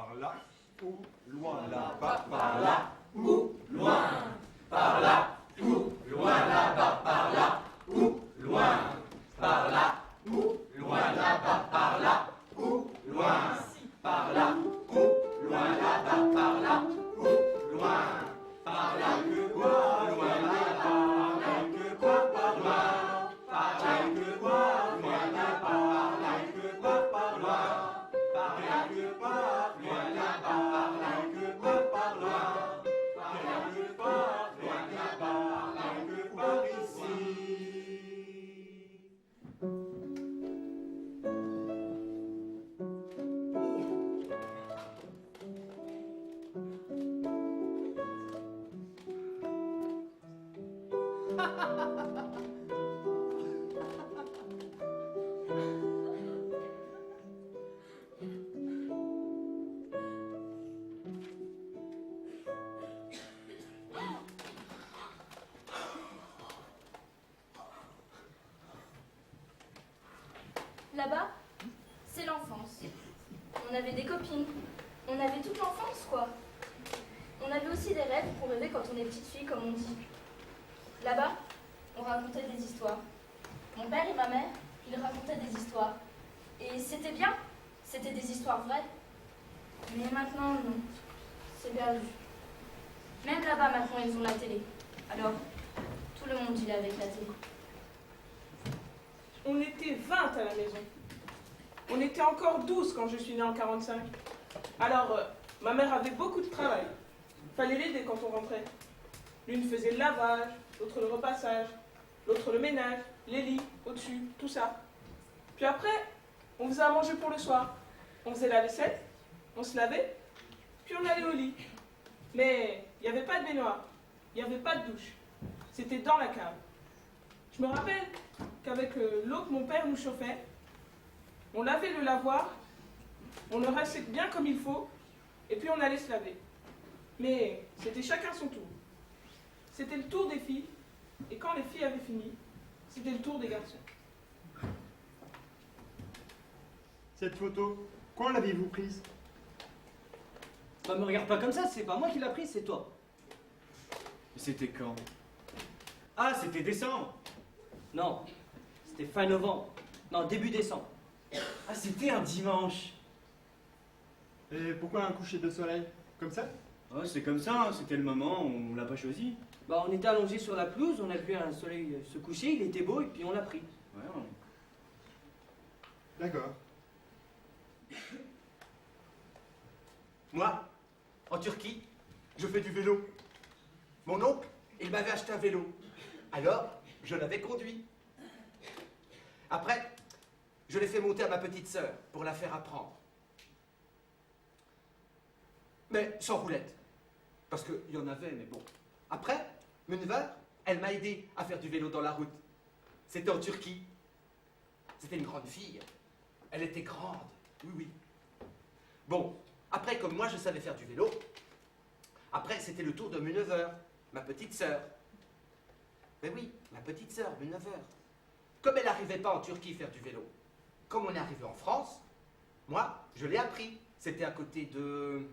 par là, ou loin là-bas, par là, ou loin, par là, ou loin là-bas, par là, ou loin, par là, ou loin là-bas, par là, ou loin, par là, ou loin là-bas, par là, ou loin, par là, que quoi, loin là-bas, que quoi, par loin, par là, que quoi, loin là-bas, par là, que quoi, par loin, par là, que quoi, loin là-bas, par là, que quoi, par loin, par là, que quoi, loin là-bas, par là, que par ici. Là-bas, c'est l'enfance. On avait des copines. On avait toute l'enfance, quoi. On avait aussi des rêves pour rêver quand on est petite fille, comme on dit. Là-bas, on racontait des histoires. Mon père et ma mère, ils racontaient des histoires. Et c'était bien. C'était des histoires vraies. Mais maintenant, non. C'est perdu. Même là-bas, maintenant, ils ont la télé. Alors, tout le monde, il est avec la télé. On était 20 à la maison. On était encore 12 quand je suis née en 45. Alors, ma mère avait beaucoup de travail. Fallait l'aider quand on rentrait. L'une faisait le lavage, l'autre le repassage, l'autre le ménage, les lits, au-dessus, tout ça. Puis après, on faisait à manger pour le soir. On faisait la vaisselle, on se lavait, puis on allait au lit. Mais il n'y avait pas de baignoire, il n'y avait pas de douche. C'était dans la cave. Je me rappelle qu'avec l'eau que mon père nous chauffait, on lavait le lavoir, on le rinçait bien comme il faut, et puis on allait se laver. Mais c'était chacun son tour. C'était le tour des filles, et quand les filles avaient fini, c'était le tour des garçons. Cette photo, quand l'avez-vous prise? Bah me regarde pas comme ça, c'est pas moi qui l'a prise, c'est toi. Et c'était quand? Ah, c'était décembre. Non, c'était fin novembre. Non, début décembre. Ah, c'était un dimanche. Et pourquoi un coucher de soleil? Comme ça? Ah, c'est comme ça, hein, c'était le moment, on l'a pas choisi. Bah on était allongés sur la pelouse, on a vu un soleil se coucher, il était beau et puis on l'a pris. Ouais, D'accord. Moi, en Turquie, je fais du vélo. Mon oncle, il m'avait acheté un vélo. Alors, je l'avais conduit. Après, je l'ai fait monter à ma petite sœur pour la faire apprendre. Mais sans roulette. Parce qu'il y en avait, mais bon. Après, Munver, elle m'a aidé à faire du vélo dans la route. C'était en Turquie. C'était une grande fille. Elle était grande. Oui, oui. Bon, après, comme moi, je savais faire du vélo, après, c'était le tour de Munver, ma petite sœur. Mais oui, ma petite sœur, Munver. Comme elle n'arrivait pas en Turquie faire du vélo, comme on est arrivé en France, moi, je l'ai appris. C'était à côté de...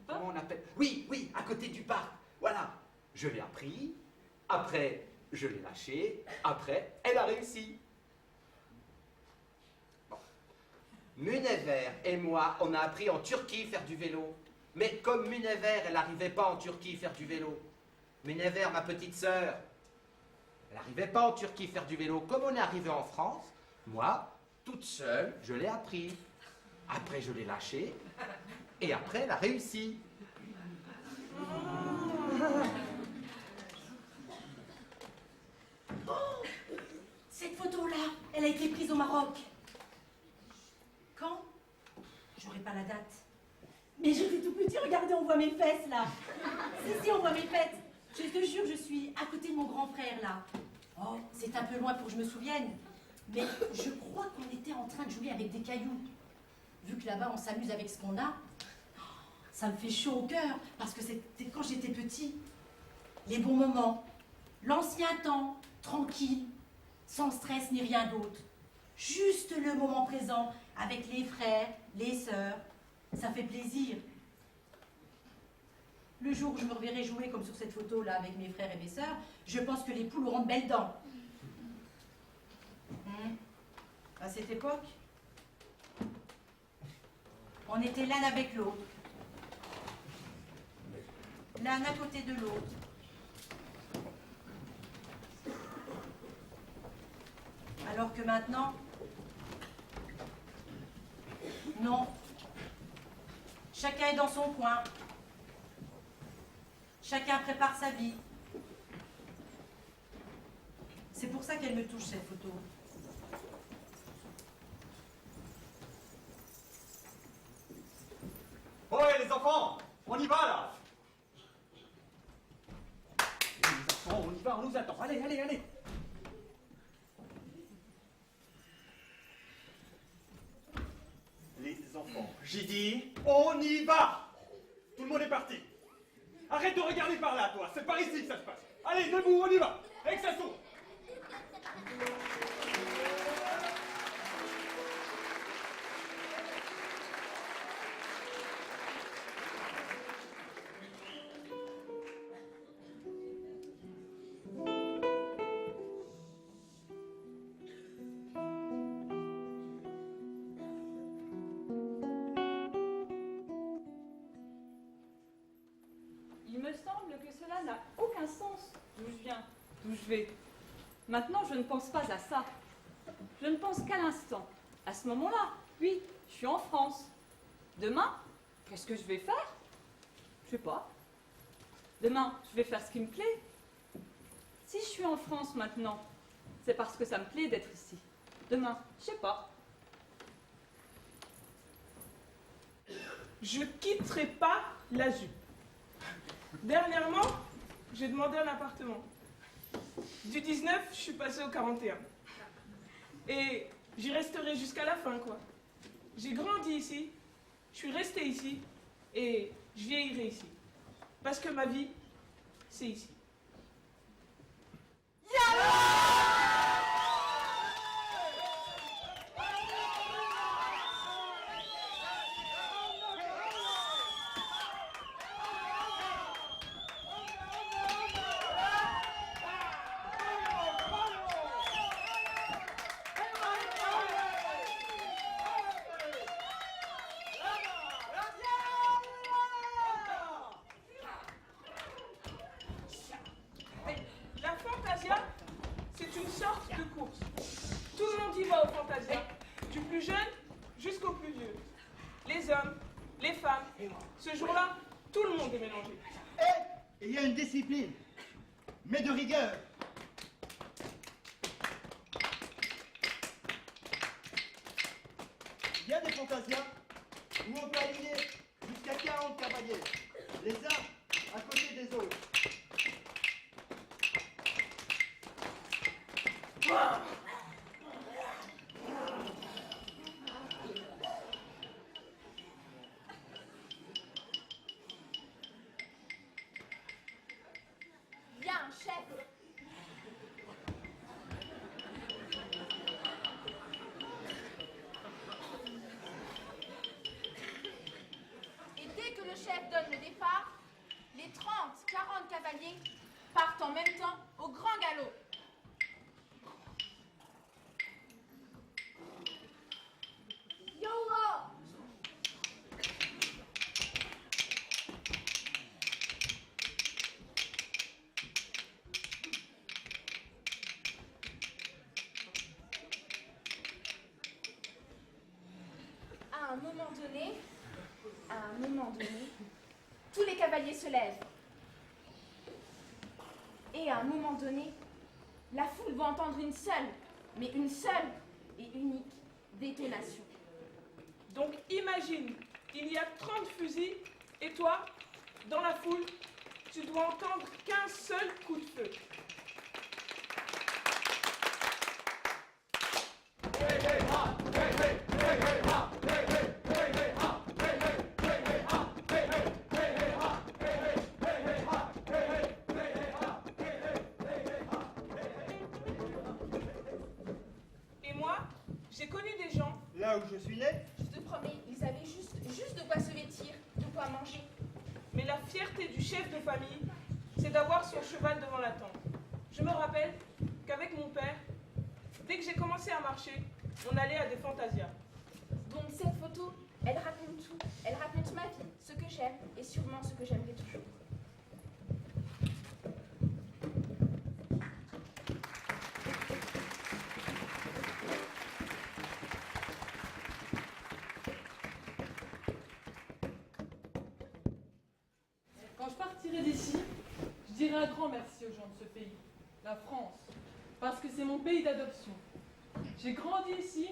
Comment on appelle? Oui, oui, à côté du parc. Voilà. Je l'ai appris. Après, je l'ai lâché. Après, elle a réussi. Bon. Munever et moi, on a appris en Turquie faire du vélo. Mais comme Munever, elle n'arrivait pas en Turquie faire du vélo. Munever, ma petite sœur, elle n'arrivait pas en Turquie faire du vélo. Comme on est arrivé en France, moi, toute seule, je l'ai appris. Après, je l'ai lâché. Et après, elle a réussi. Oh, cette photo-là, elle a été prise au Maroc. Quand? J'aurai pas la date. Mais j'étais tout petit, regardez, on voit mes fesses, là. Si, on voit mes fesses. Je te jure, je suis à côté de mon grand frère, là. Oh, c'est un peu loin pour que je me souvienne. Mais je crois qu'on était en train de jouer avec des cailloux. Vu que là-bas, on s'amuse avec ce qu'on a, ça me fait chaud au cœur, parce que c'était quand j'étais petit. Les bons moments, l'ancien temps, tranquille, sans stress ni rien d'autre. Juste le moment présent, avec les frères, les sœurs. Ça fait plaisir. Le jour où je me reverrai jouer comme sur cette photo là avec mes frères et mes sœurs, je pense que les poules auront de belles dents. À cette époque, on était l'un avec l'autre. L'un à côté de l'autre. Alors que maintenant, non. Chacun est dans son coin. Chacun prépare sa vie. C'est pour ça qu'elle me touche, cette photo. Ouais, les enfants, on y va là. Les enfants, on y va, on nous attend. Allez, allez, allez. Les enfants, j'ai dit, on y va. Tout le monde est parti. Arrête de regarder par là, toi. C'est par ici que ça se passe. Allez, debout, on y va. Et que ça s'ouvre. Il me semble que cela n'a aucun sens. D'où je viens, d'où je vais. Maintenant, je ne pense pas à ça. Je ne pense qu'à l'instant. À ce moment-là, oui, je suis en France. Demain, qu'est-ce que je vais faire? Je sais pas. Demain, je vais faire ce qui me plaît. Si je suis en France maintenant, c'est parce que ça me plaît d'être ici. Demain, je sais pas. Je quitterai pas la ZUP. Dernièrement, j'ai demandé un appartement. Du 19, je suis passée au 41. Et j'y resterai jusqu'à la fin, quoi. J'ai grandi ici, je suis restée ici, et je vieillirai ici. Parce que ma vie, c'est ici. La Fantasia, c'est une sorte de course. Tout le monde y va au Fantasia, du plus jeune jusqu'au plus vieux. Les hommes, les femmes. Ce jour-là, tout le monde est mélangé. Et il y a une discipline, mais de rigueur. Il y a des fantasias où on peut aligner jusqu'à 40 cavaliers, les uns à côté des autres. Bien, chef. Et dès que le chef donne le départ, les 30-40 cavaliers partent en même temps au grand galop. Yo-ho! À un moment donné, tous les cavaliers se lèvent. Et à un moment donné, la foule va entendre une seule, mais une seule et unique détonation. Donc imagine, il y a 30 fusils, et toi, dans la foule, tu dois entendre qu'un seul coup de feu. Et moi, j'ai connu des gens, Là où je suis né, Je te promets, ils avaient juste de quoi se vêtir, de quoi manger. Mais la fierté du chef de famille, c'est d'avoir son cheval devant la tente. Je me rappelle qu'avec mon père, dès que j'ai commencé à marcher, on allait à des fantasias. Donc cette photo, elle raconte tout. Elle raconte ma vie, ce que j'aime et sûrement ce que j'aimerais toujours. Quand je partirai d'ici, je dirai un grand merci aux gens de ce pays, la France, parce que c'est mon pays d'adoption. J'ai grandi ici,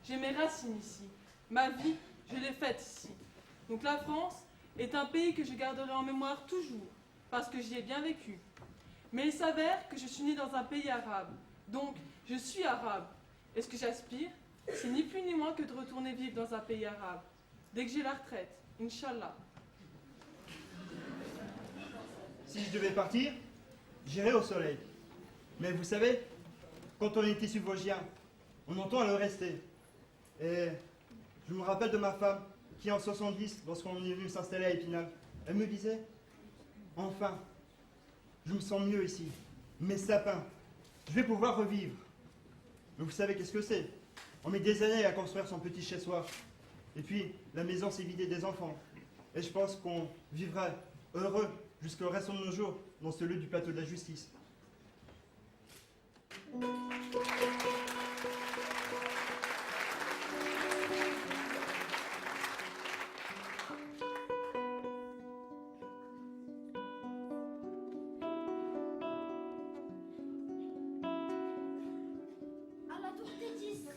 j'ai mes racines ici. Ma vie, je l'ai faite ici. Donc la France est un pays que je garderai en mémoire toujours, parce que j'y ai bien vécu. Mais il s'avère que je suis née dans un pays arabe, donc je suis arabe. Et ce que j'aspire, c'est ni plus ni moins que de retourner vivre dans un pays arabe, dès que j'ai la retraite, Inch'Allah. Si je devais partir, j'irais au soleil. Mais vous savez, quand on est issu vosgien, on entend à le rester. Et je me rappelle de ma femme, qui en 70, lorsqu'on est venu s'installer à Épinal, elle me disait, enfin, je me sens mieux ici. Mes sapins, je vais pouvoir revivre. Mais vous savez qu'est-ce que c'est? On met des années à construire son petit chez-soi. Et puis, la maison s'est vidée des enfants. Et je pense qu'on vivrait heureux jusqu'au reste de nos jours dans ce lieu du plateau de la justice. À la tour des 10,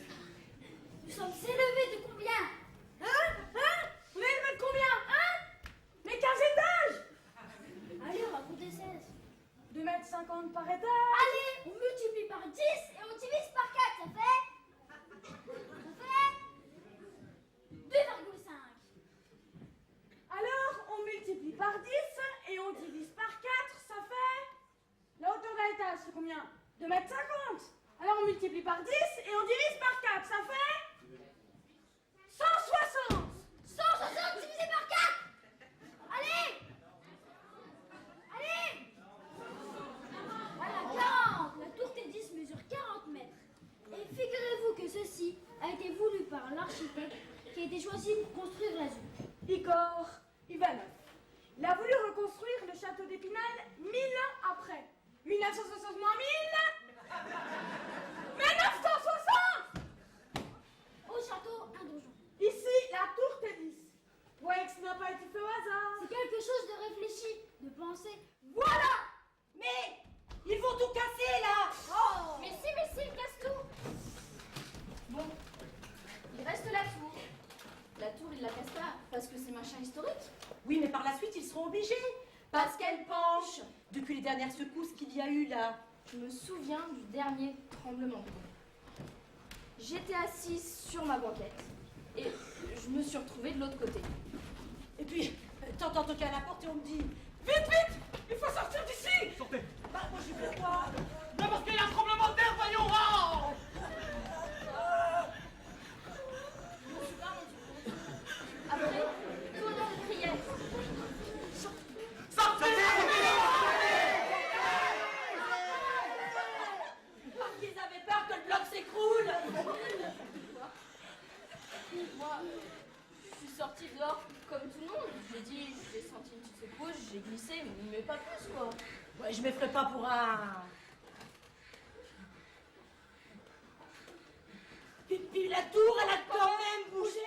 nous sommes élevés de combien? Vous allez mettre combien? Mais 15 étages! Allez, on va compter 16. 2,50 m par étage! Allez, on multiplie par 10 et on divise par 4, ça fait 2,5. Alors, on multiplie par 10 et on divise par 4, ça fait... La hauteur d'un étage, c'est combien? 2,50 m. Alors on multiplie par 10 et on divise par 4, ça fait... 160. 160 divisé par 4. Allez. Allez. Voilà, 40. La tour T10 mesure 40 mètres. Et figurez-vous que ceci a été voulu par l'architecte qui a été choisi pour construire la ZUC. Igor Ivanov. Il a voulu reconstruire le château d'Épinal 1000 ans après. 1960 moins 1000 1960. Au château, un donjon. Ici, la tour T10. Vous voyez que ce n'a pas été fait au hasard. C'est quelque chose de réfléchi, de penser. Voilà. Mais ils vont tout casser là. Oh. Mais si, il casse tout. Bon, il reste la tour. La tour, il la casse pas parce que c'est machin historique. Oui, mais par la suite, ils seront obligés. Parce qu'elle penche. Depuis les dernières secousses qu'il y a eu là. Je me souviens du dernier tremblement de terre. J'étais assise sur ma banquette et je me suis retrouvée de l'autre côté. Et puis, t'entends toquer à la porte et on me dit vite, vite, il faut sortir d'ici. Sortez. Bah, moi j'ai fait quoi? Mais parce qu'il y a un tremblement de terre, voyons. Je me suis pas rendu compte. Après, pendant les prières, Parce qu'ils avaient peur que le bloc s'écroule. moi, je suis sortie dehors comme tout le monde. J'ai senti une petite secousse, j'ai glissé, mais pas plus quoi. Ouais, je me ferai pas pour un... Puis la tour, elle a quand même bougé.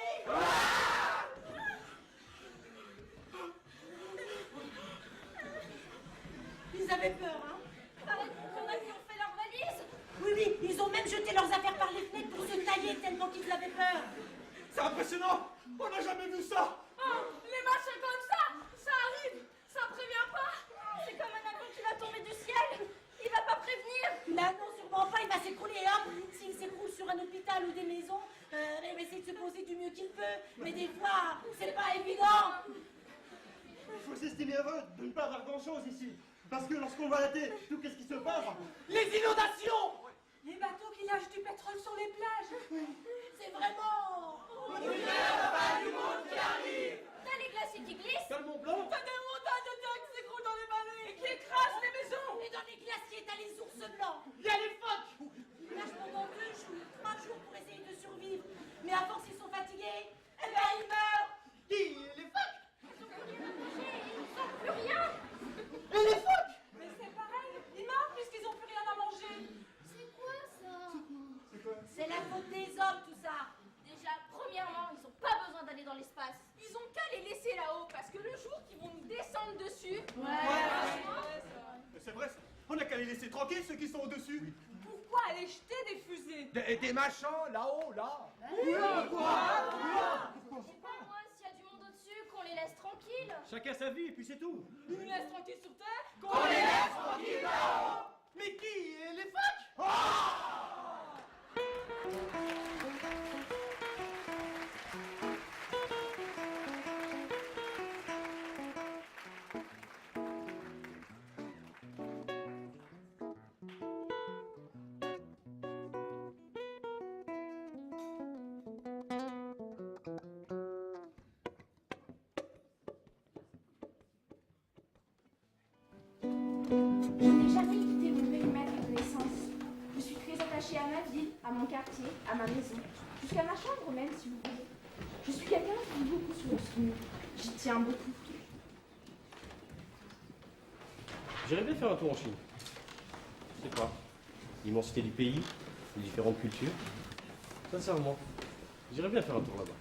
Ils avaient peur, hein. Paraît qu'il y en a qui ont fait leur valise. Oui, oui, ils ont même jeté leurs affaires par les fenêtres pour se tailler tellement qu'ils avaient peur. C'est impressionnant. On n'a jamais vu ça. Oh, les machins comme ça arrive, ça prévient pas. C'est comme un avion qui va tomber du ciel. Il va pas prévenir. Là, non, sûrement pas, il va s'écrouler. Et hop, s'il s'écroule sur un hôpital ou des maisons, il va essayer de se poser du mieux qu'il peut. Mais des fois, c'est pas évident. Il faut s'estimer heureux de ne pas avoir grand-chose ici. Parce que lorsqu'on voit la télé, tout qu'est-ce qui se passe? Les inondations. Les bateaux qui lâchent du pétrole sur les plages. C'est vraiment... Il y a la fin du monde qui arrive. T'as les glaciers qui glissent. T'as le Mont Blanc. T'as des écrasent les maisons. Et dans les glaciers, t'as les ours blancs. Il y a les phoques. Ils nagent pendant 2 jours, 3 jours pour essayer de survivre. Mais à force, ils sont fatigués. Eh ben, ils meurent. Qui? Les phoques? Ils ont plus rien. Et les phoques? Mais c'est pareil, ils meurent puisqu'ils n'ont plus rien à manger. C'est quoi ça? C'est la faute des hommes, tout ça. Déjà, premièrement, ils ont pas besoin d'aller dans l'espace. Ils ont qu'à les laisser là-haut, parce que le jour qu'ils vont nous descendre dessus... C'est vrai, ça. On a qu'à les laisser tranquilles, ceux qui sont au-dessus. Pourquoi aller jeter des fusées? Des machins, là-haut, là. Je sais pas moi, s'il y a du monde au-dessus, qu'on les laisse tranquilles. Chacun sa vie et puis c'est tout. Ils nous laissent tranquilles sur Terre? Qu'on les laisse tranquilles là-haut. Mais qui? Les phoques? Je n'ai jamais quitté mon périmètre de naissance. Je suis très attachée à ma ville, à mon quartier, à ma maison, jusqu'à ma chambre même, si vous voulez. Je suis quelqu'un qui vit beaucoup sur le souvenir. J'y tiens beaucoup. J'irais bien faire un tour en Chine. Je sais pas. L'immensité du pays, les différentes cultures. Sincèrement, j'irais bien faire un tour là-bas.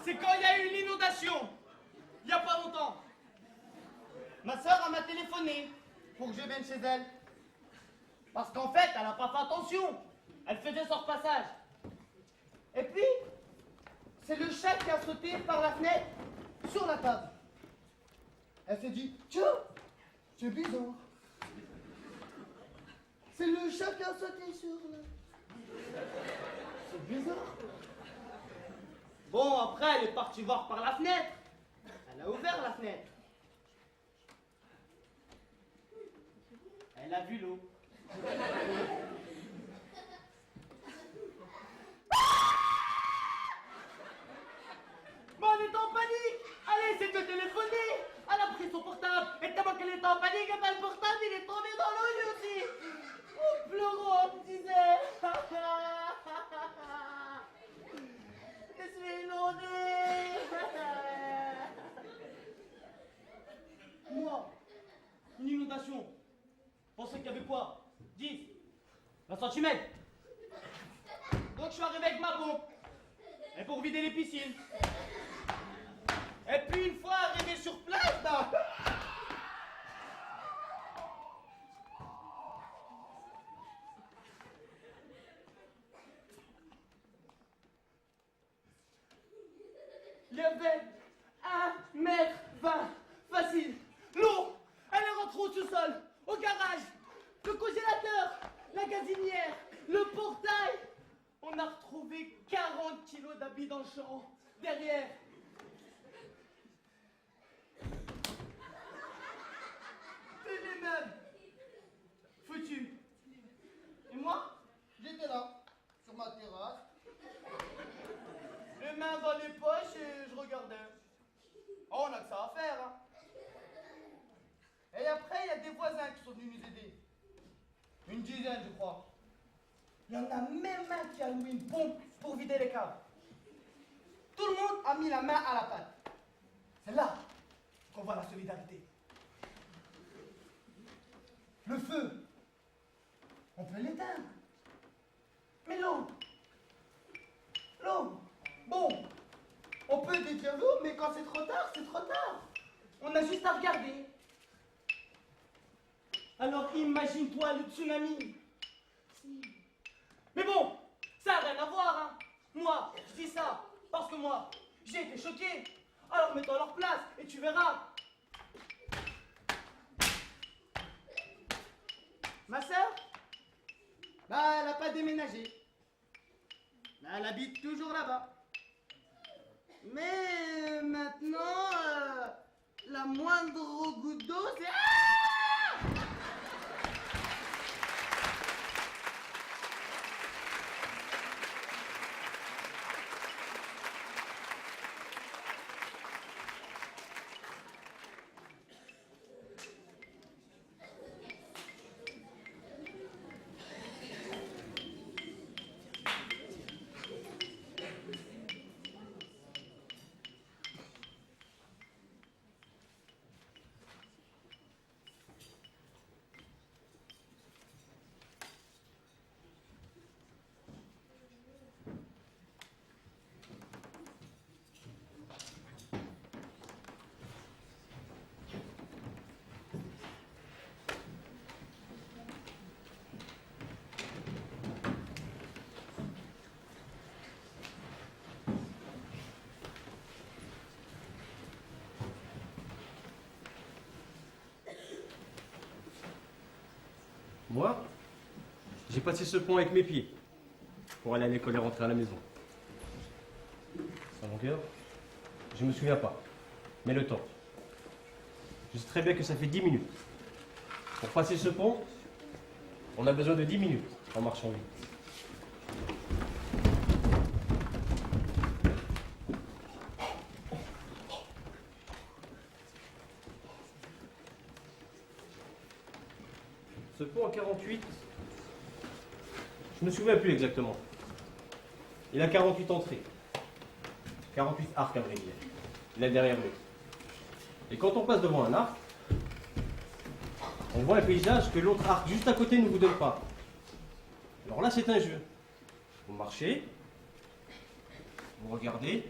C'est quand il y a eu l'inondation, il n'y a pas longtemps. Ma soeur m'a téléphoné pour que je vienne chez elle. Parce qu'en fait, elle n'a pas fait attention. Elle faisait son repassage. Et puis, c'est le chat qui a sauté par la fenêtre sur la table. Elle s'est dit, tiens, c'est bizarre. C'est le chat qui a sauté sur la... C'est bizarre. Bon, après, elle est partie voir par la fenêtre. Elle a ouvert la fenêtre. Elle a vu l'eau. Bon, elle est en panique. Allez, c'est de téléphoner. Elle a pris son portable. Et tellement qu'elle était en panique, et ben, le portable, il est tombé dans l'eau, lui aussi. En pleurant, elle me disait. Je suis inondée. Moi, une inondation. Pensez qu'il y avait quoi? 10, 20 centimètres. Donc je suis arrivé avec ma pompe. Et pour vider les piscines. Et puis une fois arrivé sur place, bah... Il y avait 1,20 m facile. L'eau, elle est rentrée au sous-sol, au garage, le congélateur, la gazinière, le portail. On a retrouvé 40 kilos d'habits dans le champ, derrière. Et les meubles, foutus. Et moi, j'étais là, sur ma terrasse. Les mains dans les poches et je regardais. Oh, on a que ça à faire, hein. Et après, il y a des voisins qui sont venus nous aider. Une dizaine, je crois. Il y en a même un qui a loué une pompe pour vider les caves. Tout le monde a mis la main à la pâte. C'est là qu'on voit la solidarité. Le feu, on peut l'éteindre. Mais l'eau, bon, on peut détruire l'eau, mais quand c'est trop tard, c'est trop tard. On a juste à regarder. Alors imagine-toi le tsunami. Mais bon, ça n'a rien à voir, hein. Moi, je dis ça parce que moi, j'ai été choqué. Alors mets-toi à leur place et tu verras. Ma sœur, bah, elle n'a pas déménagé. Bah, elle habite toujours là-bas. Mais maintenant, la moindre goutte d'eau, c'est... Ah! Moi, j'ai passé ce pont avec mes pieds pour aller à l'école et rentrer à la maison. Sa longueur, je me souviens pas. Mais le temps. Je sais très bien que ça fait 10 minutes. Pour passer ce pont, on a besoin de 10 minutes en marchant vite. Ce pont en 48, je ne me souviens plus exactement. Il a 48 entrées. 48 arcs à vrai dire. L'un derrière l'autre. Et quand on passe devant un arc, on voit un paysage que l'autre arc juste à côté ne vous donne pas. Alors là, c'est un jeu. Vous marchez, vous regardez,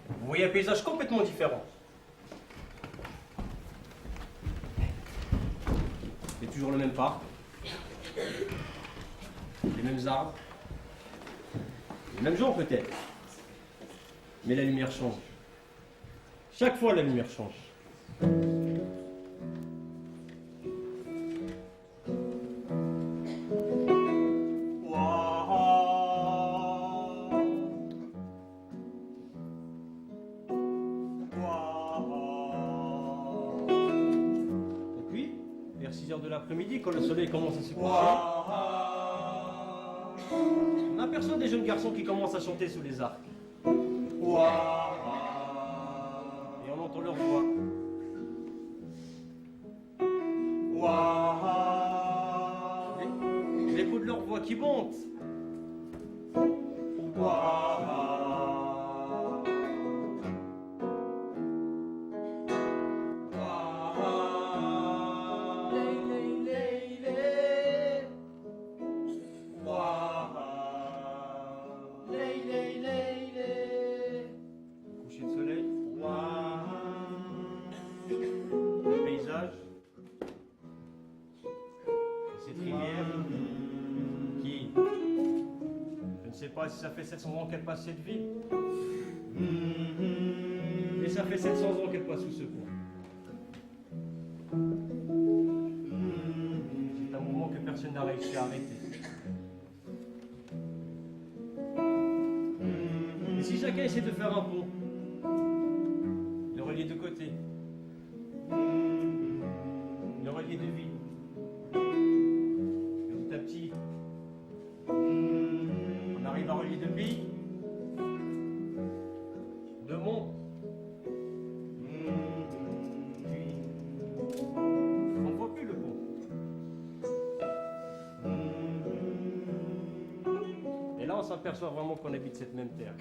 vous voyez un paysage complètement différent. C'est toujours le même parc, les mêmes arbres, les mêmes gens peut-être. Mais la lumière change. Chaque fois, la lumière change. Et puis, vers 6 heures de l'après-midi, quand le soleil commence à se coucher, on aperçoit des jeunes garçons qui commencent à chanter sous les arcs. Et on entend leur voix. L'écho de leur voix qui monte. Coucher de soleil. Le paysage. Et cette rivière qui, je ne sais pas si ça fait 700 ans qu'elle passe cette ville. Et ça fait 700 ans qu'elle passe sous ce pont. C'est un mouvement que personne n'a réussi à arrêter. Et si chacun essaie de faire un pont, le relier de côté, le relier de vie, petit à petit, on arrive à relier de billes, de monts, puis on ne voit plus le pont. Et là, on s'aperçoit vraiment qu'on habite cette même terre.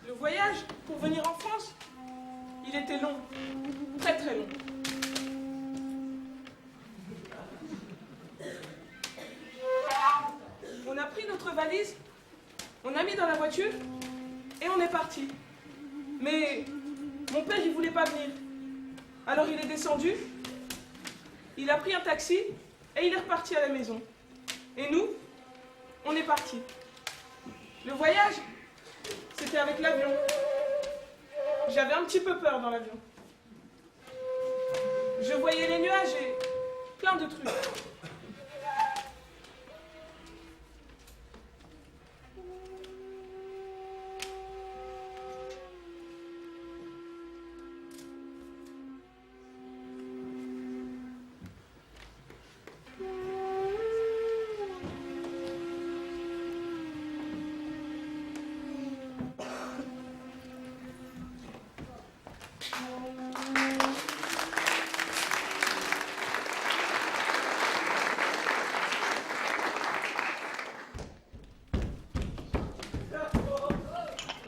Le voyage pour venir en France, il était long, très très long. On a pris notre valise, on a mis dans la voiture et on est parti. Mais mon père, il voulait pas venir. Alors il est descendu, il a pris un taxi et il est reparti à la maison. Et nous, on est partis. Le voyage, c'était avec l'avion. J'avais un petit peu peur dans l'avion. Je voyais les nuages et plein de trucs.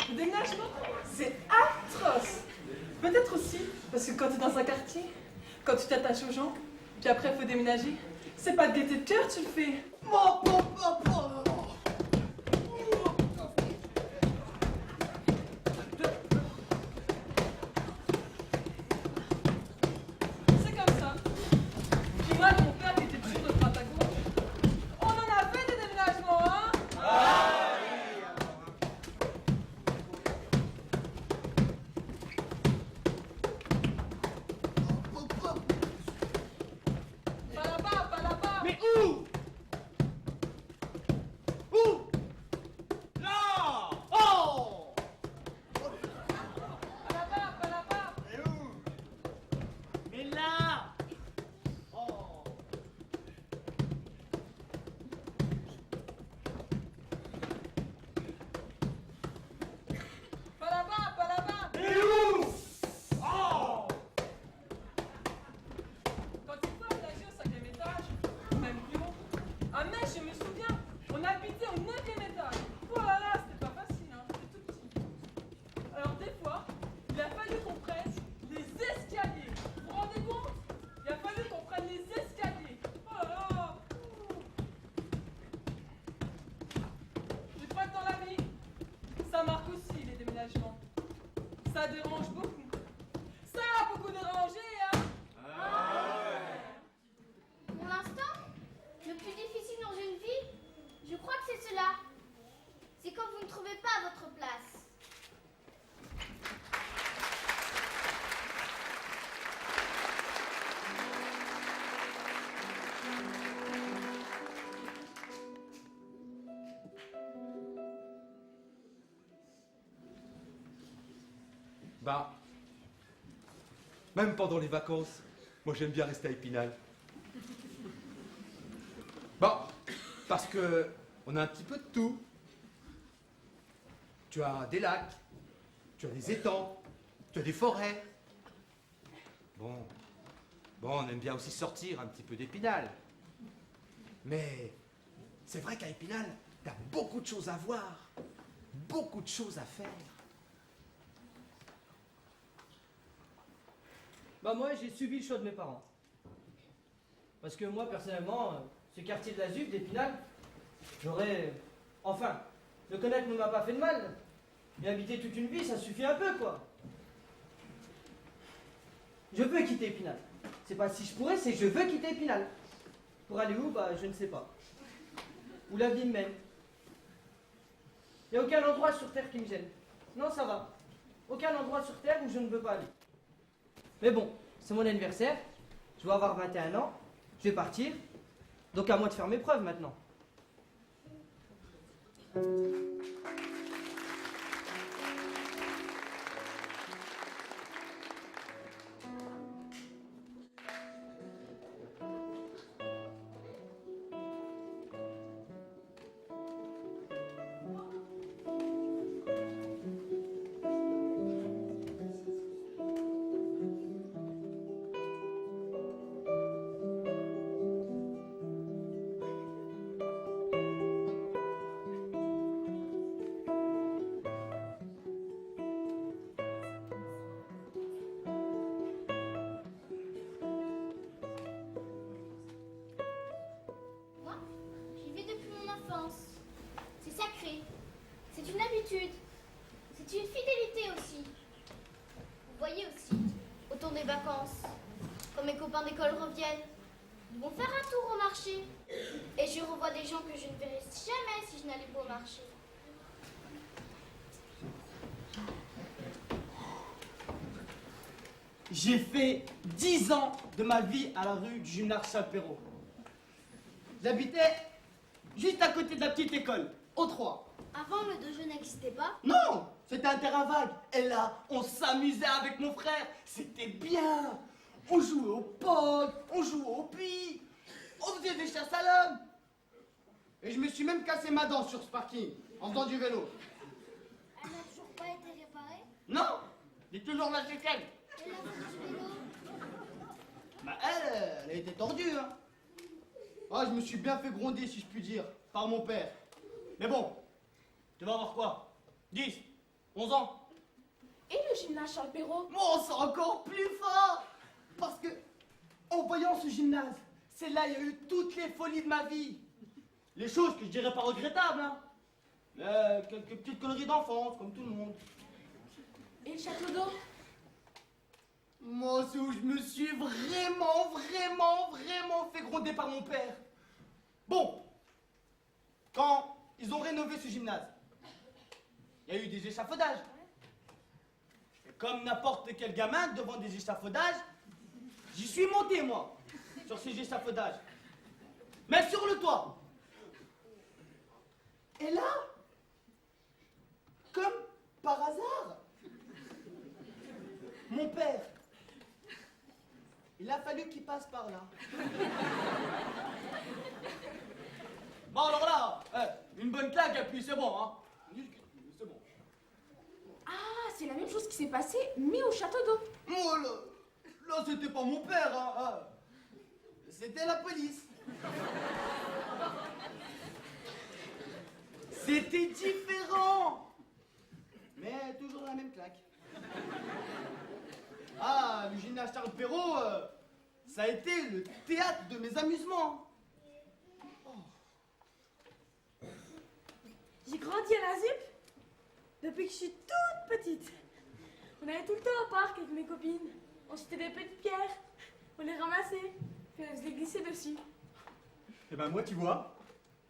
Le déménagement, c'est atroce. Peut-être aussi parce que quand tu es dans un quartier, quand tu t'attaches aux gens, puis après il faut déménager, c'est pas de gaieté de cœur, tu le fais. C'est comme ça. Puis moi, mon père qui était toujours de droite à gauche, on en a fait des déménagements, hein? Pas là-bas, pas là-bas. Mais où? Où? Là! Oh! Pas là-bas, pas là-bas. Mais où? Mais là! Oh! Pas là-bas, pas là-bas. Mais où? Oh! Quand il faut aménager au 5e étage, ou même plus haut, à Metz, je me souviens, on habitait au 9e étage. Oh là là, c'était pas facile, hein, c'était tout petit. Alors des fois, il a fallu qu'on prenne les escaliers. Vous vous rendez compte? Il a fallu qu'on prenne les escaliers. Oh là là. Je crois que dans la vie, ça marque aussi les déménagements. Ça dérange beaucoup. Ça a beaucoup dérangé, hein? Pour l'instant, le plus difficile dans une vie, je crois que c'est cela. C'est quand vous ne trouvez pas votre place. Bah, même pendant les vacances, moi j'aime bien rester à Épinal. Bon, parce que on a un petit peu de tout. Tu as des lacs, tu as des étangs, tu as des forêts. Bon, on aime bien aussi sortir un petit peu d'Épinal. Mais c'est vrai qu'à Épinal, t'as beaucoup de choses à voir, beaucoup de choses à faire. Bah moi j'ai subi le choix de mes parents. Parce que moi personnellement, ce quartier de la ZUP d'Épinal, j'aurais... Enfin, le connaître ne m'a pas fait de mal. Mais habiter toute une vie, ça suffit un peu quoi. Je veux quitter Épinal. C'est pas si je pourrais, c'est que je veux quitter Épinal. Pour aller où? Bah je ne sais pas. Où la vie me mène. Il n'y a aucun endroit sur Terre qui me gêne. Non, ça va. Aucun endroit sur Terre où je ne veux pas aller. Mais bon, c'est mon anniversaire, je vais avoir 21 ans, je vais partir, donc à moi de faire mes preuves maintenant. études. C'est une fidélité aussi. Vous voyez aussi, autour des vacances, quand mes copains d'école reviennent, ils vont faire un tour au marché. Et je revois des gens que je ne verrais jamais si je n'allais pas au marché. J'ai fait 10 ans de ma vie à la rue du Gymnase Charles-Perrault. J'habitais juste à côté de la petite école, au 3. Avant, le dojo n'existait pas. Non, c'était un terrain vague. Et là, on s'amusait avec mon frère. C'était bien. On jouait au POG, on jouait au puits, on faisait des chasses à l'homme. Et je me suis même cassé ma dent sur ce parking, en faisant du vélo. Elle n'a toujours pas été réparée. Non, il est toujours là chez elle. Et la roue du vélo. Bah elle a été tordue, hein. Ah, je me suis bien fait gronder, si je puis dire, par mon père. Mais bon, tu vas avoir quoi 10, 11 ans. Et le gymnase Charles-Perrault? Oh, c'est encore plus fort. Parce que, en voyant ce gymnase, c'est là il y a eu toutes les folies de ma vie. Les choses que je dirais pas regrettables, hein. Mais quelques petites conneries d'enfance, comme tout le monde. Et le château d'eau? Moi, c'est où je me suis vraiment fait gronder par mon père. Bon, quand ils ont rénové ce gymnase, il y a eu des échafaudages. Et comme n'importe quel gamin devant des échafaudages, j'y suis monté, moi, sur ces échafaudages. Mais sur le toit. Et là, comme par hasard, mon père, il a fallu qu'il passe par là. Bon, alors là, une bonne claque et puis c'est bon, hein. C'est bon. Ah, c'est la même chose qui s'est passée, mais au château d'eau. Oh là, c'était pas mon père, hein. C'était la police. C'était différent. Mais toujours la même claque. Ah, le gymnase Charles-Perrault, ça a été le théâtre de mes amusements. J'ai grandi à la ZUP depuis que je suis toute petite. On allait tout le temps au parc avec mes copines. On jetait des petites pierres, on les ramassait, puis on faisait glisser dessus. Eh ben moi, tu vois,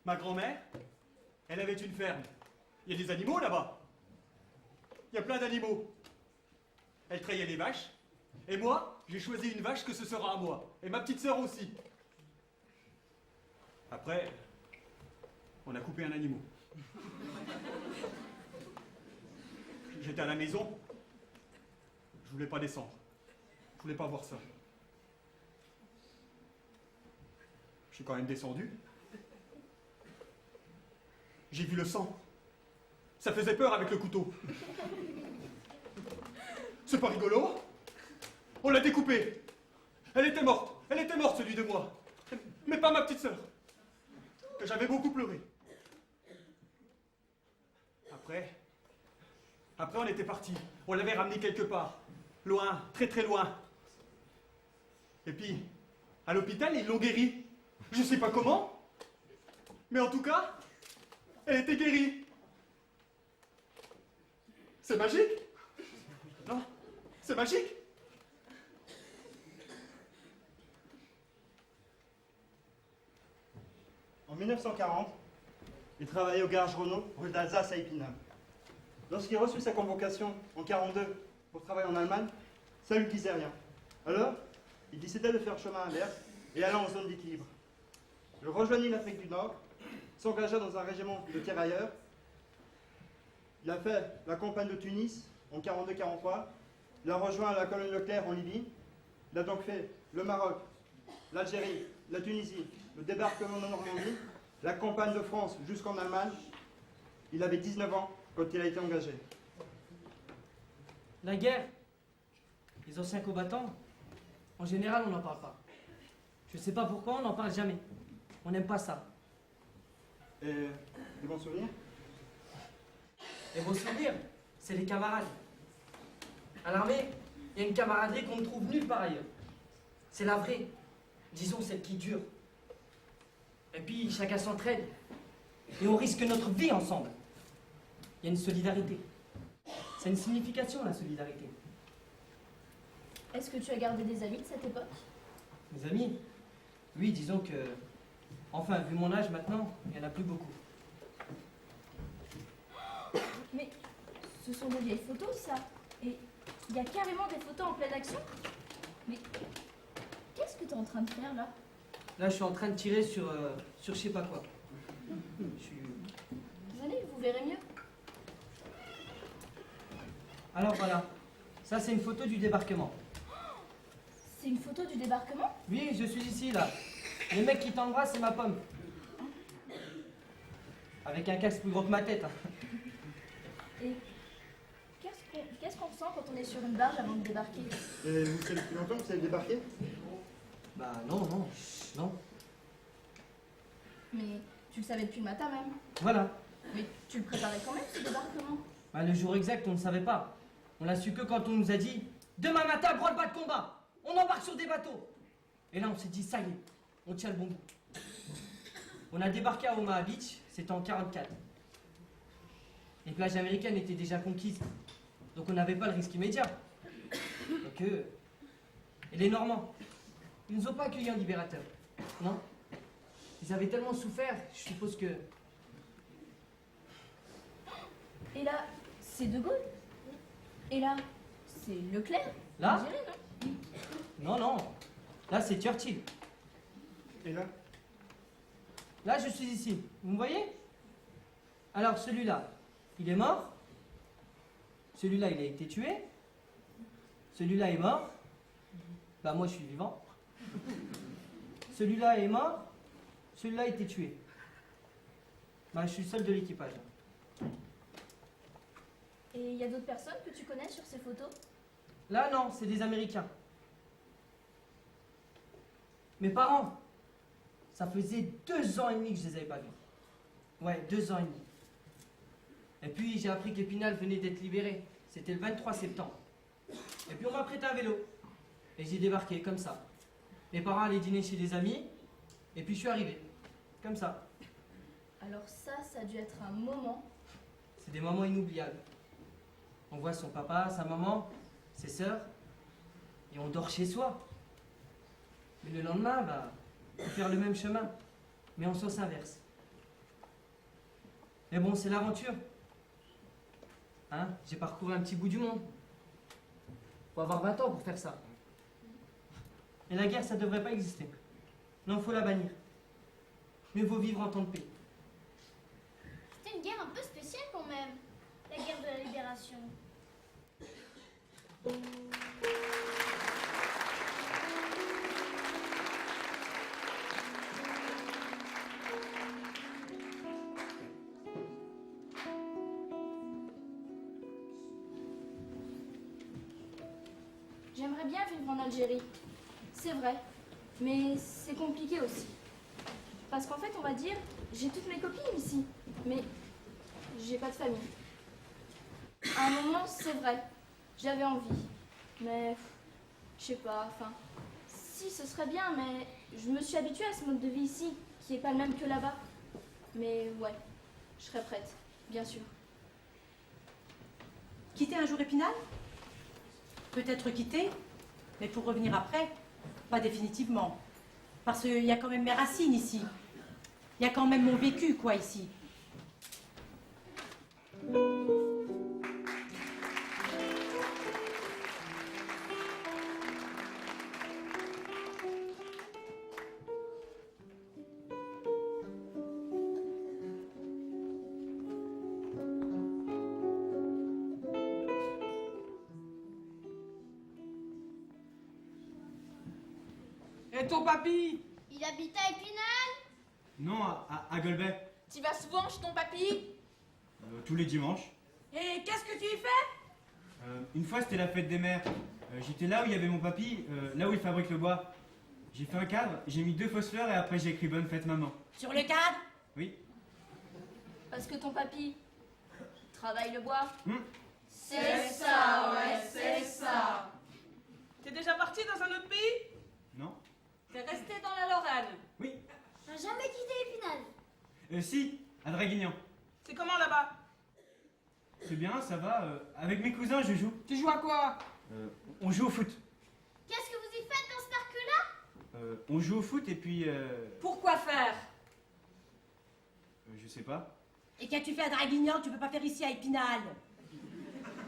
ma grand-mère, elle avait une ferme. Il y a des animaux là-bas. Il y a plein d'animaux. Elle trayait les vaches. Et moi, j'ai choisi une vache que ce sera à moi. Et ma petite sœur aussi. Après, on a coupé un animal. J'étais à la maison. Je voulais pas descendre. Je voulais pas voir ça. Je suis quand même descendu. J'ai vu le sang. Ça faisait peur avec le couteau. C'est pas rigolo? On l'a découpée. Elle était morte. Elle était morte, celui de moi. Mais pas ma petite sœur. Que j'avais beaucoup pleuré. Après, on était partis. On l'avait ramenée quelque part. Loin, très très loin. Et puis, à l'hôpital, ils l'ont guérie. Je sais pas comment. Mais en tout cas, elle était guérie. C'est magique? Non? C'est magique? En 1940, il travaillait au garage Renault, rue d'Alsace à Épinal. Lorsqu'il reçut sa convocation en 1942 pour travailler en Allemagne, ça ne lui disait rien. Alors, il décida de faire chemin inverse et allant en zone d'équilibre. Il rejoignit l'Afrique du Nord, s'engagea dans un régiment de tirailleurs. Il a fait la campagne de Tunis en 1942-1943. Il a rejoint la colonne Leclerc en Libye. Il a donc fait le Maroc, l'Algérie, la Tunisie, le débarquement de Normandie, la campagne de France jusqu'en Allemagne. Il avait 19 ans quand il a été engagé. La guerre, les anciens combattants, en général, on n'en parle pas. Je ne sais pas pourquoi, on n'en parle jamais. On n'aime pas ça. Et des bons souvenirs? Les bons souvenirs, c'est les camarades. À l'armée, il y a une camaraderie qu'on ne trouve nulle part ailleurs. C'est la vraie, disons celle qui dure. Et puis chacun s'entraide. Et on risque notre vie ensemble. Il y a une solidarité. C'est une signification, la solidarité. Est-ce que tu as gardé des amis de cette époque? Mes amis, oui, disons que... Enfin, vu mon âge maintenant, il n'y en a plus beaucoup. Mais ce sont des vieilles photos, ça. Et il y a carrément des photos en pleine action. Mais qu'est-ce que tu es en train de faire, là? Là, je suis en train de tirer sur je sais pas quoi. Je suis... Venez, vous verrez mieux. Alors voilà, ça c'est une photo du débarquement. C'est une photo du débarquement? Oui, je suis ici, là. Le mec qui t'embrasse, c'est ma pomme. Avec un casque plus gros que ma tête. Hein. Et qu'est-ce qu'on ressent quand on est sur une barge avant de débarquer? Et vous savez depuis longtemps que vous allez débarquer? Bah non. Mais tu le savais depuis le matin même. Voilà. Mais tu le préparais quand même, ce débarquement? Bah, le jour exact, on ne savait pas. On l'a su que quand on nous a dit « Demain matin, branle-bas de combat! On embarque sur des bateaux !» Et là, on s'est dit « Ça y est, on tient le bon bout. » On a débarqué à Omaha Beach, c'était en 44. Les plages américaines étaient déjà conquises, donc on n'avait pas le risque immédiat. Donc eux, et les Normands, ils nous ont pas accueillis en libérateurs, non? Ils avaient tellement souffert, je suppose que... Et là, c'est De Gaulle. Et là, c'est Leclerc. Là? On dirait, non? Non. Là, c'est Churchill. Et là? Là, je suis ici. Vous me voyez? Alors, celui-là, il est mort. Celui-là, il a été tué. Celui-là est mort. Bah, moi, je suis vivant. Celui-là est mort. Celui-là a été tué. Bah, je suis le seul de l'équipage. Et il y a d'autres personnes que tu connais sur ces photos? Là, non, c'est des Américains. Mes parents, ça faisait 2 ans et demi que je les avais pas vus. Ouais, 2 ans et demi. Et puis, j'ai appris qu'Épinal venait d'être libéré. C'était le 23 septembre. Et puis, on m'a prêté un vélo. Et j'ai débarqué, comme ça. Mes parents allaient dîner chez des amis. Et puis, je suis arrivé. Comme ça. Alors ça a dû être un moment. C'est des moments inoubliables. On voit son papa, sa maman, ses sœurs, et on dort chez soi. Mais le lendemain, bah, on fait faire le même chemin, mais en sens inverse. Mais bon, c'est l'aventure. Hein? J'ai parcouru un petit bout du monde. Faut avoir 20 ans pour faire ça. Et la guerre, ça devrait pas exister. Non, faut la bannir. Mieux vaut vivre en temps de paix. C'était une guerre un peu spéciale quand même, la guerre de la libération. J'aimerais bien vivre en Algérie. C'est vrai. Mais c'est compliqué aussi. Parce qu'en fait, on va dire, j'ai toutes mes copines ici. Mais j'ai pas de famille. À un moment, c'est vrai. J'avais envie. Mais je sais pas, enfin... Si, ce serait bien, mais je me suis habituée à ce mode de vie ici, qui est pas le même que là-bas. Mais ouais, je serais prête, bien sûr. Quitter un jour Épinal? Peut-être quitter, mais pour revenir après, pas définitivement. Parce qu'il y a quand même mes racines ici. Il y a quand même mon vécu, quoi, ici. Et ton papy? Il habite à Épinal? Non, à Golbet. Tu vas souvent chez ton papy? Tous les dimanches. Et qu'est-ce que tu y fais? Une fois, c'était la fête des mères. J'étais là où il y avait mon papy, là où il fabrique le bois. J'ai fait un cadre, j'ai mis 2 fausses fleurs et après j'ai écrit bonne fête maman. Sur le cadre? Oui. Parce que ton papy travaille le bois. C'est ça, ouais, c'est ça. T'es déjà parti dans un autre pays? Non. T'es resté dans la Lorraine. Oui. T'as jamais quitté Épinal? Si, à Draguignan. C'est comment là-bas? c'est bien, ça va. Avec mes cousins, je joue. Tu joues à quoi? On joue au foot. Qu'est-ce que vous y faites dans ce parc-là? On joue au foot et puis... Pourquoi faire? je sais pas. Et qu'as-tu fait à Draguignan que tu peux pas faire ici à Épinal?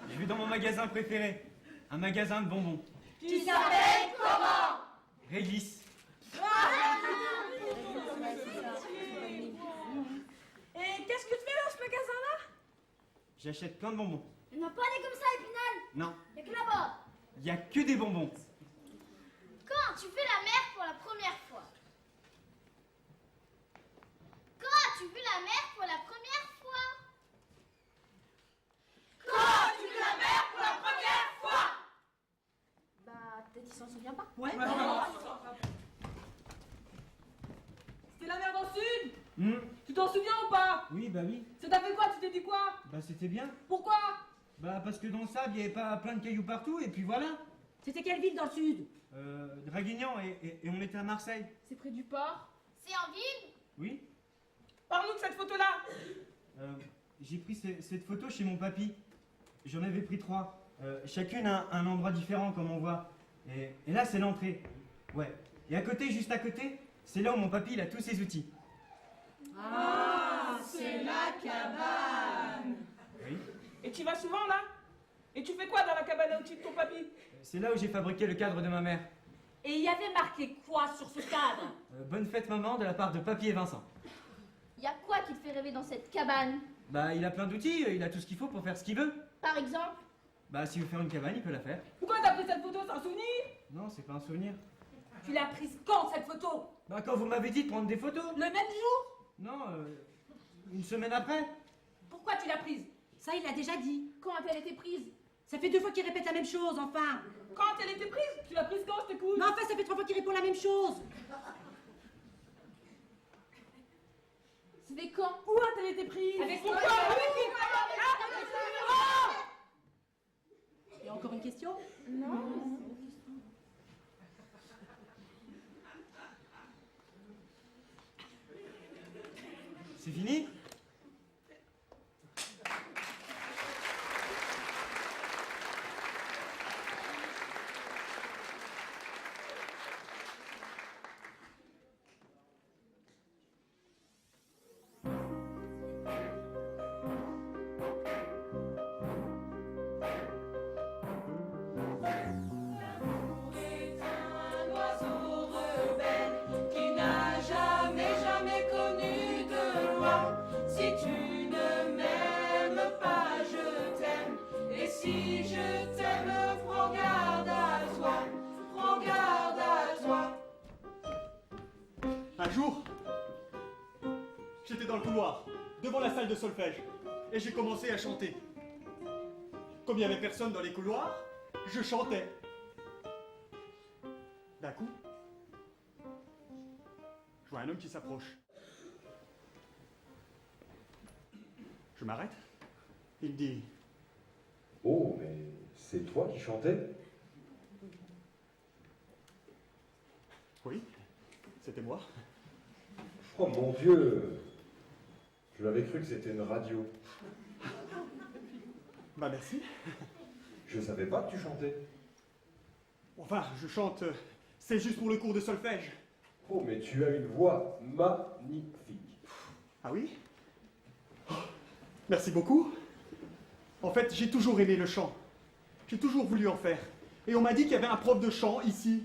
Je vais dans mon magasin préféré. Un magasin de bonbons. Qui s'appelle comment? Réglisse. Et qu'est-ce que tu fais dans ce magasin-là? J'achète plein de bonbons. Il n'y en a pas des comme ça à Épinal. Non, Il n'y a que là-bas. il y a que des bonbons. Quand as-tu vu la mer pour la première fois? Quand as-tu vu la mer pour la première fois? Quand tu vu la mer pour la première fois? Bah, peut-être il s'en souvient pas. Ouais. C'était la mer dans le sud. Hmm. Tu t'en souviens ou pas? Oui, bah oui. Ça t'a fait quoi? Tu t'es dit quoi? Bah c'était bien. Pourquoi? Bah parce que dans le sable, il n'y avait pas plein de cailloux partout et puis voilà. C'était quelle ville dans le sud? Draguignan et on était à Marseille. C'est près du port. C'est en ville? Oui. Parle-nous de cette photo-là. J'ai pris cette photo chez mon papy. J'en avais pris 3. Chacune a un endroit différent comme on voit. Et là c'est l'entrée. Ouais. Et à côté, juste à côté, c'est là où mon papy il a tous ses outils. Ah, c'est la cabane. Oui. Et tu vas souvent là? Et tu fais quoi dans la cabane à outils de ton papy? C'est là où j'ai fabriqué le cadre de ma mère. Et il y avait marqué quoi sur ce cadre? Bonne fête maman de la part de papy et Vincent. Y a quoi qui te fait rêver dans cette cabane? Bah il a plein d'outils, il a tout ce qu'il faut pour faire ce qu'il veut. Par exemple? Bah s'il veut faire une cabane, il peut la faire. Pourquoi t'as pris cette photo? C'est un souvenir? Non, c'est pas un souvenir. Tu l'as prise quand cette photo? Bah quand vous m'avez dit de prendre des photos. Le même jour? Non, une semaine après. Pourquoi tu l'as prise? Ça, il l'a déjà dit. Quand a-t-elle été prise? Ça fait 2 fois qu'il répète la même chose, enfin. Quand elle était prise? Tu l'as prise quand? Je t'écoute. Mais enfin, ça fait 3 fois qu'il répond la même chose. C'était quand? Où a-t-elle été prise? Avec Pourquoi? toi. Ah, Il y a encore une question? Non. C'est fini? Un jour, j'étais dans le couloir, devant la salle de solfège, et j'ai commencé à chanter. Comme il n'y avait personne dans les couloirs, je chantais. D'un coup, je vois un homme qui s'approche. Je m'arrête. Il me dit: Oh, mais c'est toi qui chantais? oui, c'était moi. Oh mon Dieu! Je l'avais cru que c'était une radio. Bah merci. Je savais pas que tu chantais. Enfin, je chante, c'est juste pour le cours de solfège. Oh, mais tu as une voix magnifique. Ah oui? Oh, merci beaucoup. En fait, j'ai toujours aimé le chant. J'ai toujours voulu en faire. Et on m'a dit qu'il y avait un prof de chant ici.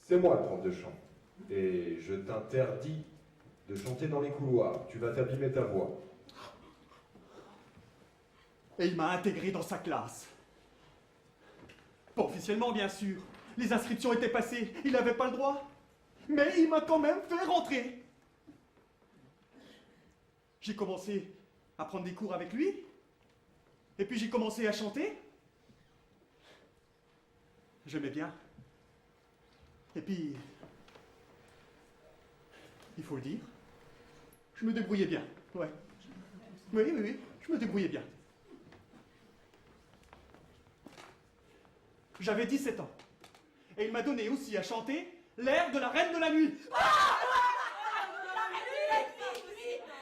C'est moi le prof de chant. Et je t'interdis de chanter dans les couloirs. Tu vas t'abîmer ta voix. Et il m'a intégré dans sa classe. Pas officiellement, bien sûr. Les inscriptions étaient passées. Il n'avait pas le droit. Mais il m'a quand même fait rentrer. J'ai commencé à prendre des cours avec lui. Et puis j'ai commencé à chanter. J'aimais bien. Et puis, il faut le dire, je me débrouillais bien. Ouais. Oui, je me débrouillais bien. J'avais 17 ans. Et il m'a donné aussi à chanter l'air de la Reine de la Nuit.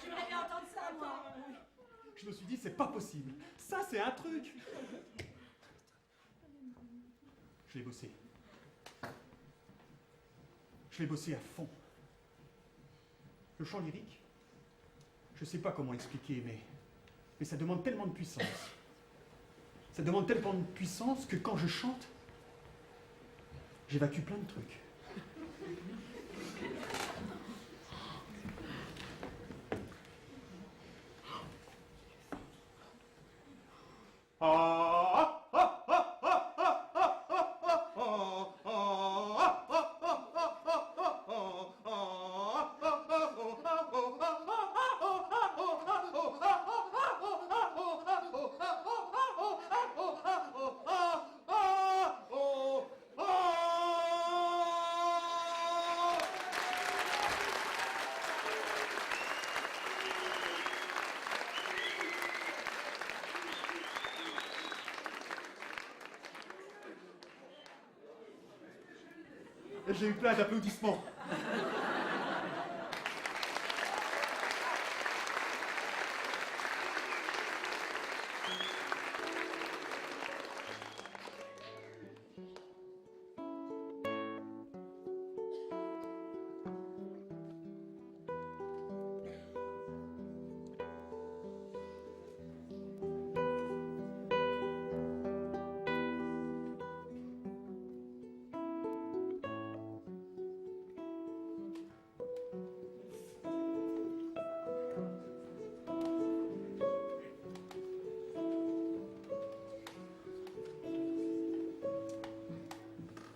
J'aimerais bien entendre ça, moi. Je me suis dit, c'est pas possible. Ça, c'est un truc. Je l'ai bossé. Je l'ai bossé à fond. Le chant lyrique, je sais pas comment expliquer, mais ça demande tellement de puissance. Ça demande tellement de puissance que quand je chante, j'évacue plein de trucs. J'ai eu plein d'applaudissements.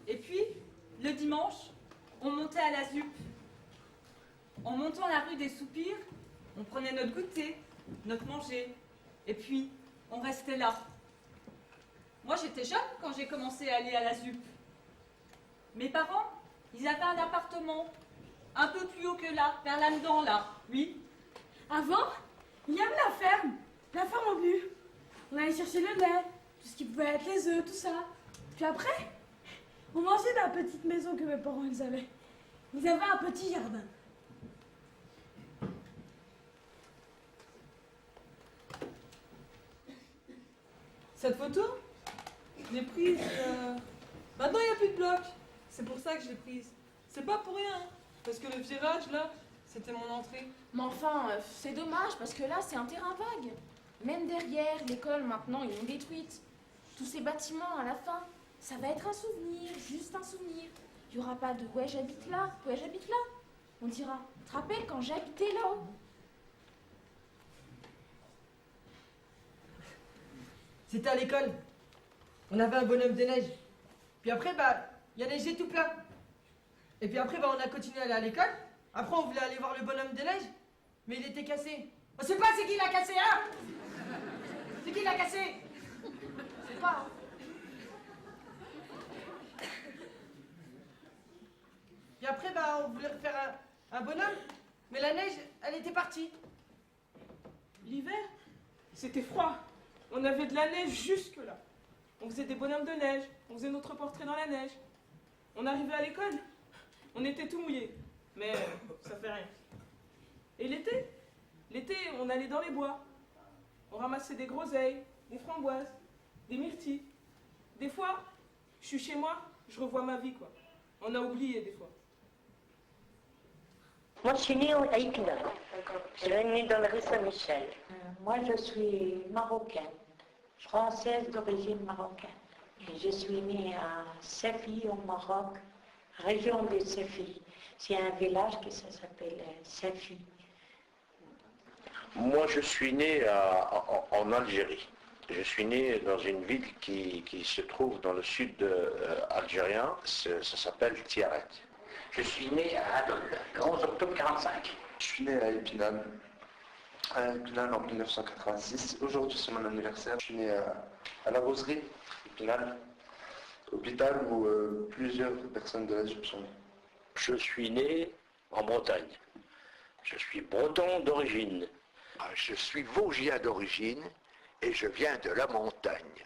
Et puis, le dimanche, on montait à la ZUP. En montant la rue des Soupirs, on prenait notre goûter, notre manger. Et puis, on restait là. Moi, j'étais jeune quand j'ai commencé à aller à la ZUP. Mes parents, ils avaient un appartement, un peu plus haut que là, vers là-dedans, là, oui. Avant, il y avait la ferme au but. On allait chercher le lait, tout ce qui pouvait être les œufs, tout ça. Puis après, on mangeait dans la petite maison que mes parents ils avaient. Ils avaient un petit jardin. Cette photo, je l'ai prise. Maintenant, il n'y a plus de bloc. C'est pour ça que je l'ai prise. C'est pas pour rien. Parce que le virage, là, c'était mon entrée. Mais enfin, c'est dommage parce que là, c'est un terrain vague. Même derrière, l'école, maintenant, ils l'ont détruite. Tous ces bâtiments, à la fin, ça va être un souvenir, juste un souvenir. Il n'y aura pas de « ouais, j'habite là, ouais, j'habite là ». On dira « tu te rappelles quand j'habitais là ?» C'était à l'école. On avait un bonhomme de neige. Puis après, il y a neigé tout plein. Et puis après, on a continué à aller à l'école. Après, on voulait aller voir le bonhomme de neige. Mais il était cassé. On sait pas c'est qui l'a cassé, hein? C'est qui l'a cassé? C'est pas. Puis après, on voulait refaire un bonhomme. Mais la neige, elle était partie. L'hiver, c'était froid. On avait de la neige jusque-là. On faisait des bonhommes de neige. On faisait notre portrait dans la neige. On arrivait à l'école. On était tout mouillés. Mais ça fait rien. Et l'été, on allait dans les bois. On ramassait des groseilles, des framboises, des myrtilles. Des fois, je suis chez moi, je revois ma vie, quoi. On a oublié des fois. Moi, je suis née à Épinal. Je suis née dans la rue Saint-Michel. Moi, je suis marocaine, française d'origine marocaine. Et je suis née à Safi, au Maroc, région de Safi. C'est un village qui s'appelle Safi. Moi, je suis né en Algérie. Je suis né dans une ville qui se trouve dans le sud algérien. Ça s'appelle Tiaret. Je suis né à Adol, le 11 octobre 1945. Je suis né à Épinal. À Épinal en 1986. Aujourd'hui, c'est mon anniversaire. Je suis né à la Roserie, Épinal, hôpital où plusieurs personnes de la ZUP sont nées. Je suis né en Bretagne. Je suis breton d'origine. Je suis vosgien d'origine et je viens de la montagne.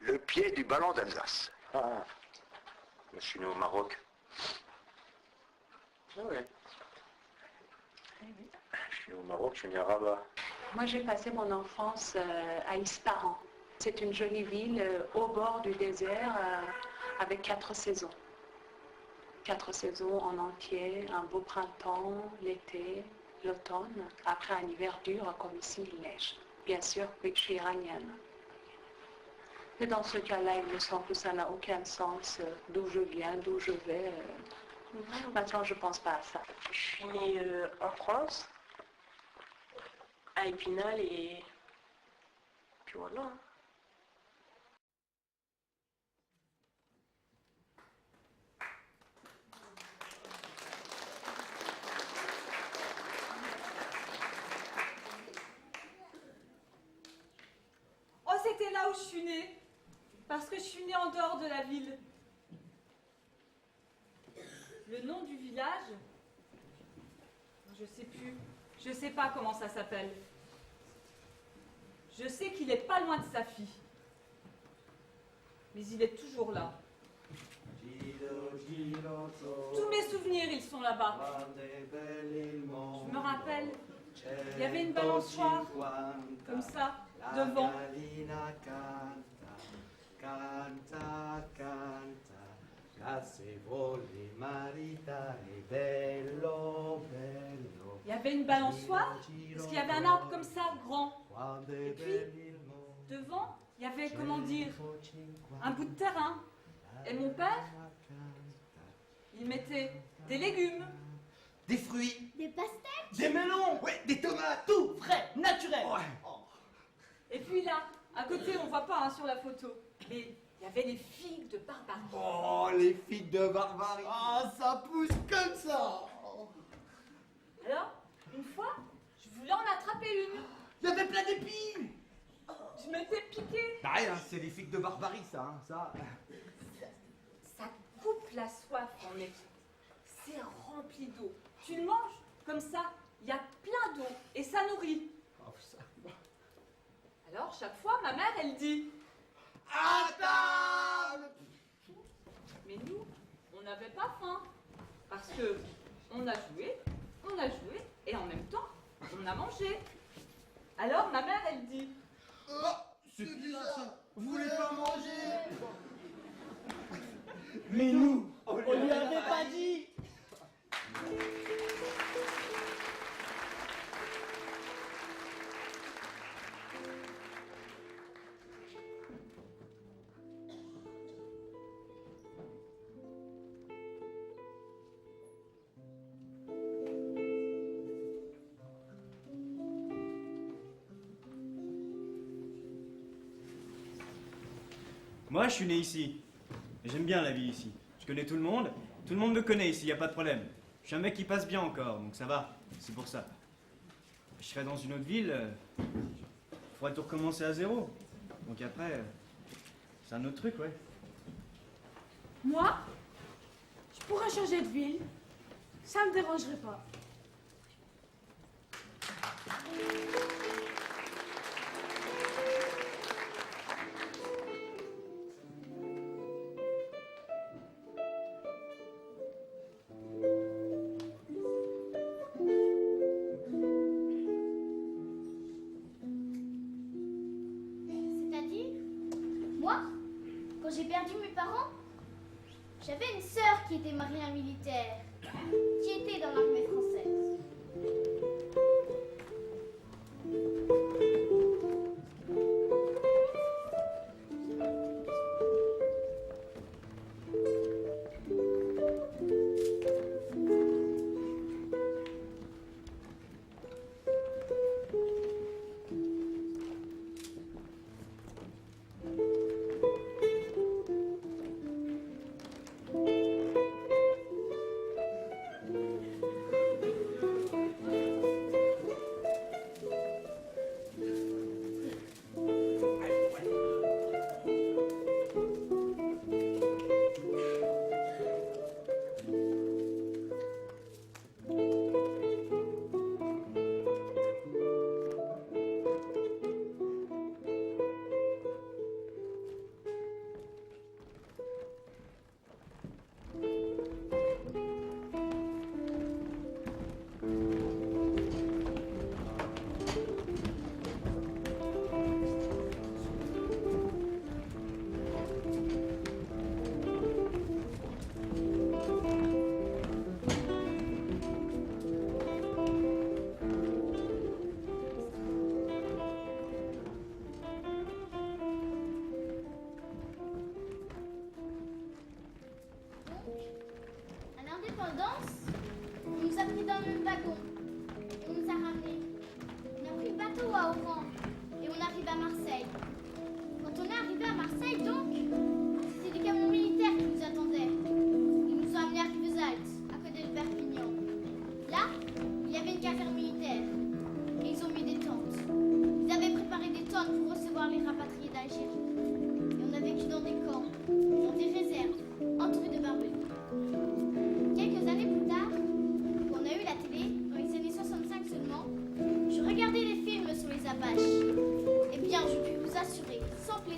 Le pied du ballon d'Alsace. Ah, je suis né au Maroc. Ah ouais. Je suis né au Maroc, je suis né à Rabat. Moi, j'ai passé mon enfance à Ispahan. C'est une jolie ville au bord du désert avec 4 saisons. 4 saisons en entier, un beau printemps, l'été, l'automne, après un hiver dur comme ici il neige. Bien sûr, puis je suis iranienne. Et dans ce cas-là, il me semble que ça n'a aucun sens d'où je viens, d'où je vais. Maintenant, je ne pense pas à ça. Je suis née en France, à Épinal, et puis voilà. Oh, c'était là où je suis née. Parce que je suis née en dehors de la ville. Le nom du village, je sais plus. Je sais pas comment ça s'appelle. Je sais qu'il est pas loin de sa fille. Mais il est toujours là. Tous mes souvenirs, ils sont là-bas. Je me rappelle, il y avait une balançoire, comme ça, devant. Il y avait une balançoire, parce qu'il y avait un arbre comme ça, grand. Et puis, devant, il y avait, comment dire, un bout de terrain. Et mon père, il mettait des légumes. Des fruits. Des pastèques. Des melons. Ouais, des tomates, tout frais, naturel. Et puis là, à côté, on voit pas hein, sur la photo, mais il y avait les figues de Barbarie. Oh, les figues de Barbarie. Ah, ça pousse comme ça. Alors, une fois, je voulais en attraper une. Il y avait plein d'épines. Je m'étais piqué. Bah rien, c'est les figues de Barbarie, ça, hein, ça. Ça coupe la soif en effet. C'est rempli d'eau. Tu le manges comme ça, il y a plein d'eau et ça nourrit. Oh, ça. Alors, chaque fois, ma mère, elle dit à table. Mais nous, on n'avait pas faim. Parce que on a joué, et en même temps, on a mangé. Alors, ma mère, elle dit C'est bizarre, vous voulez pas manger? Mais nous, on lui avait pas dit. Moi, je suis né ici. Et j'aime bien la vie ici. Je connais tout le monde me connaît ici, y a pas de problème. Je suis un mec qui passe bien encore, donc ça va, c'est pour ça. Je serais dans une autre ville, faudrait tout recommencer à zéro. Donc après, c'est un autre truc, ouais. Moi, je pourrais changer de ville. Ça me dérangerait pas. C'est-à-dire, moi, quand j'ai perdu mes parents, j'avais une sœur qui était mariée à un militaire, qui était dans l'armée française.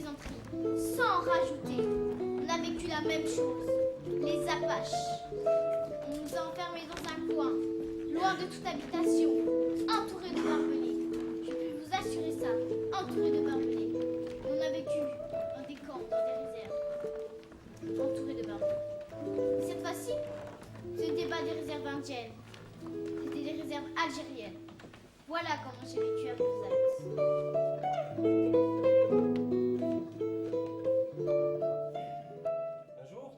plaisanterie, sans en rajouter. On a vécu la même chose. Les Apaches. On nous a enfermés dans un coin, loin de toute habitation, entourés de barbelés. Je peux vous assurer ça, entourés de barbelés. On a vécu dans des camps, dans des réserves, entourés de barbelés. Et cette fois-ci, ce n'était pas des réserves indiennes, c'était des réserves algériennes. Voilà comment j'ai vécu à Bouzaïs. Un jour,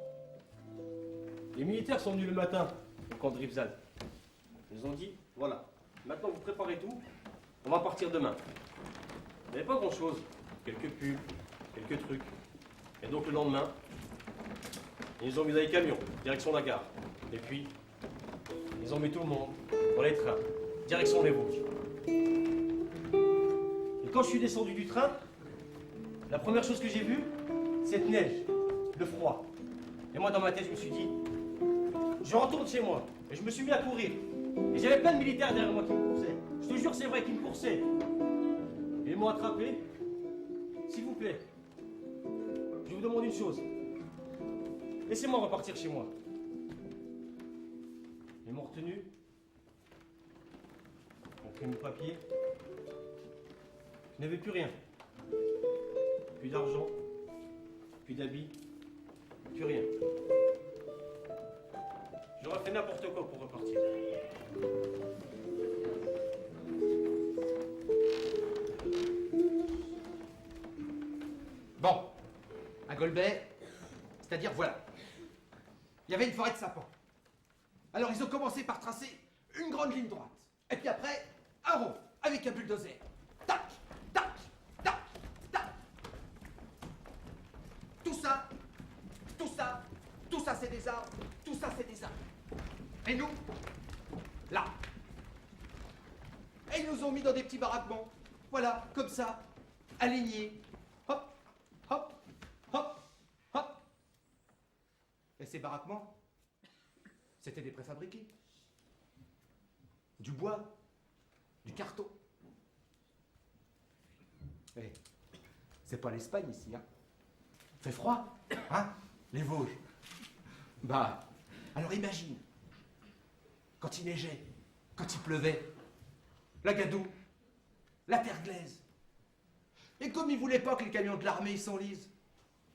les militaires sont venus le matin au camp de Rivzal. Ils nous ont dit, voilà, maintenant vous préparez tout, on va partir demain. Il n'y avait pas grand-chose, quelques pulls, quelques trucs. Et donc le lendemain, ils nous ont mis dans les camions, direction la gare. Et puis, ils ont mis tout le monde dans les trains, direction les Vosges. Et quand je suis descendu du train, la première chose que j'ai vue, cette neige, le froid. Et moi, dans ma tête, je me suis dit, je retourne chez moi. Et je me suis mis à courir. Et j'avais plein de militaires derrière moi qui me coursaient. Je te jure, c'est vrai, qui me coursaient. Et ils m'ont attrapé. S'il vous plaît, je vous demande une chose. Laissez-moi repartir chez moi. Ils m'ont retenu. Ils ont pris mon papier. Je n'avais plus rien. Plus d'argent, plus d'habits, plus rien. J'aurais fait n'importe quoi pour repartir. Bon, à Golbet, c'est-à-dire voilà. Il y avait une forêt de sapins. Alors ils ont commencé par tracer une grande ligne droite. Et puis après, un rond, avec un bulldozer. Tac, tac, tac, tac. Tout ça, tout ça, tout ça c'est des arbres, tout ça c'est des arbres. Et nous, là. Et ils nous ont mis dans des petits baraquements. Voilà, comme ça, alignés. Hop, hop, hop, hop. Et ces baraquements, c'était des préfabriqués. Du bois, du carton. Eh, c'est pas l'Espagne ici, hein. Fait froid, hein, les Vosges. Bah, alors imagine, quand il neigeait, quand il pleuvait, la gadoue, la terre glaise. Et comme ils voulaient pas que les camions de l'armée s'enlisent,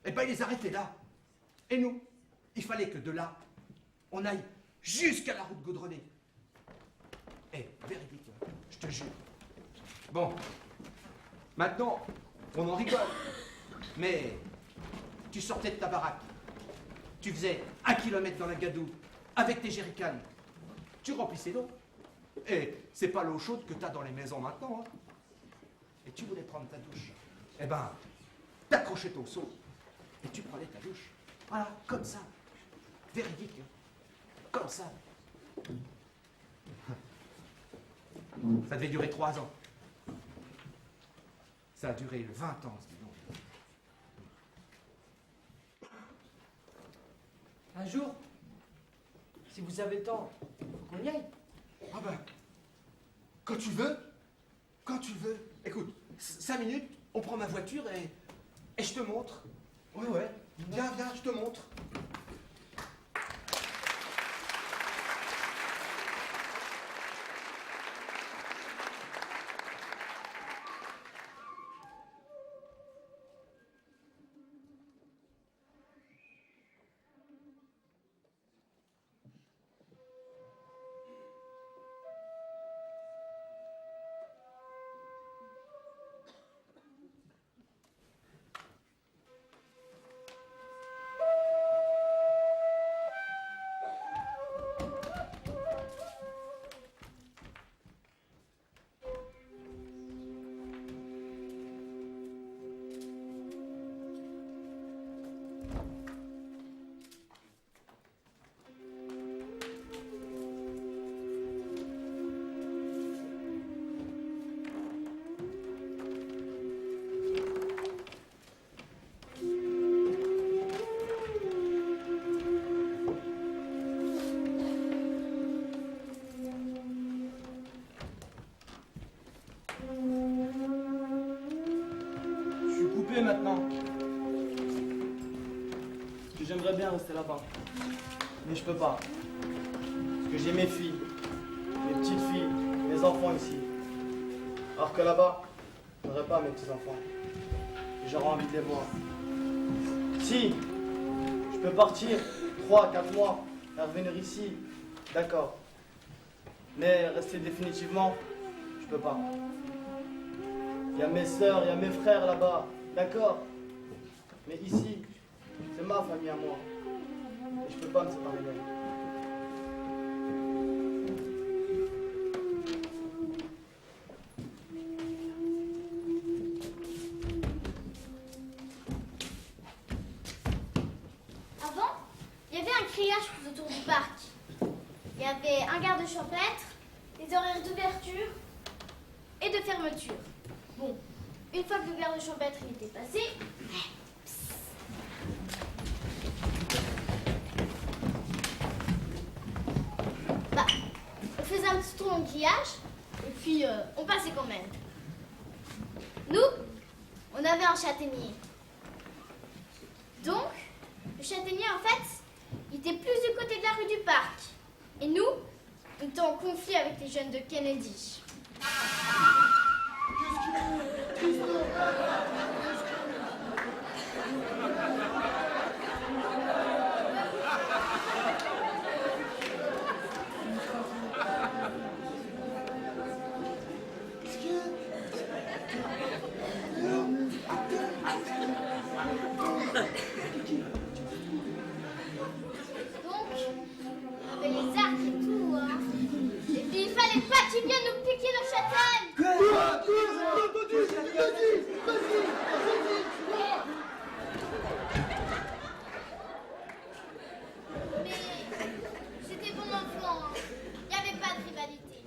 eh ben ils les arrêtaient là. Et nous, il fallait que de là, on aille jusqu'à la route goudronnée. Eh, véridique, hein, je te jure. Bon, maintenant, on en rigole. Mais tu sortais de ta baraque, tu faisais 1 kilomètre dans la gadoue avec tes jerrycans, tu remplissais l'eau. Et c'est pas l'eau chaude que t'as dans les maisons maintenant, hein. Et tu voulais prendre ta douche. Eh ben, t'accrochais ton seau et tu prenais ta douche. Voilà, comme ça. Véridique, hein. Comme ça. Ça devait durer 3 ans. Ça a duré 20 ans, dis donc. Un jour, si vous avez le temps, faut qu'on y aille. Ah ben, quand tu veux, quand tu veux. Écoute, 5 minutes, on prend ma voiture et je te montre. Ouais, ouais, viens, viens, je te montre. Maintenant. que j'aimerais bien rester là-bas. Mais je peux pas. Parce que j'ai mes filles, mes petites filles, mes enfants ici. Alors que là-bas, je n'aurais pas mes petits-enfants. Et j'aurais envie de les voir. Si, je peux partir 3, 4 mois et revenir ici, d'accord. Mais rester définitivement, je peux pas. Il y a mes sœurs, il y a mes frères là-bas, d'accord. Mais ici, c'est ma famille à moi. Et je peux pas me séparer d'elle. Avant, il y avait un grillage tout autour du parc. Il y avait un garde champêtre, des horaires d'ouverture et de fermeture. Bon, une fois que le garde champêtre était passé, bah, on faisait un petit tour en grillage et puis on passait quand même. Nous, on avait un châtaignier. Donc, le châtaignier, en fait, il était plus du côté de la rue du parc. Et nous, on était en conflit avec les jeunes de Kennedy. On avait les arcs et tout, hein. Et puis il fallait pas qu'ils viennent nous piquer nos châtaignes. Mais c'était bon enfant, hein. Il n'y avait pas de rivalité.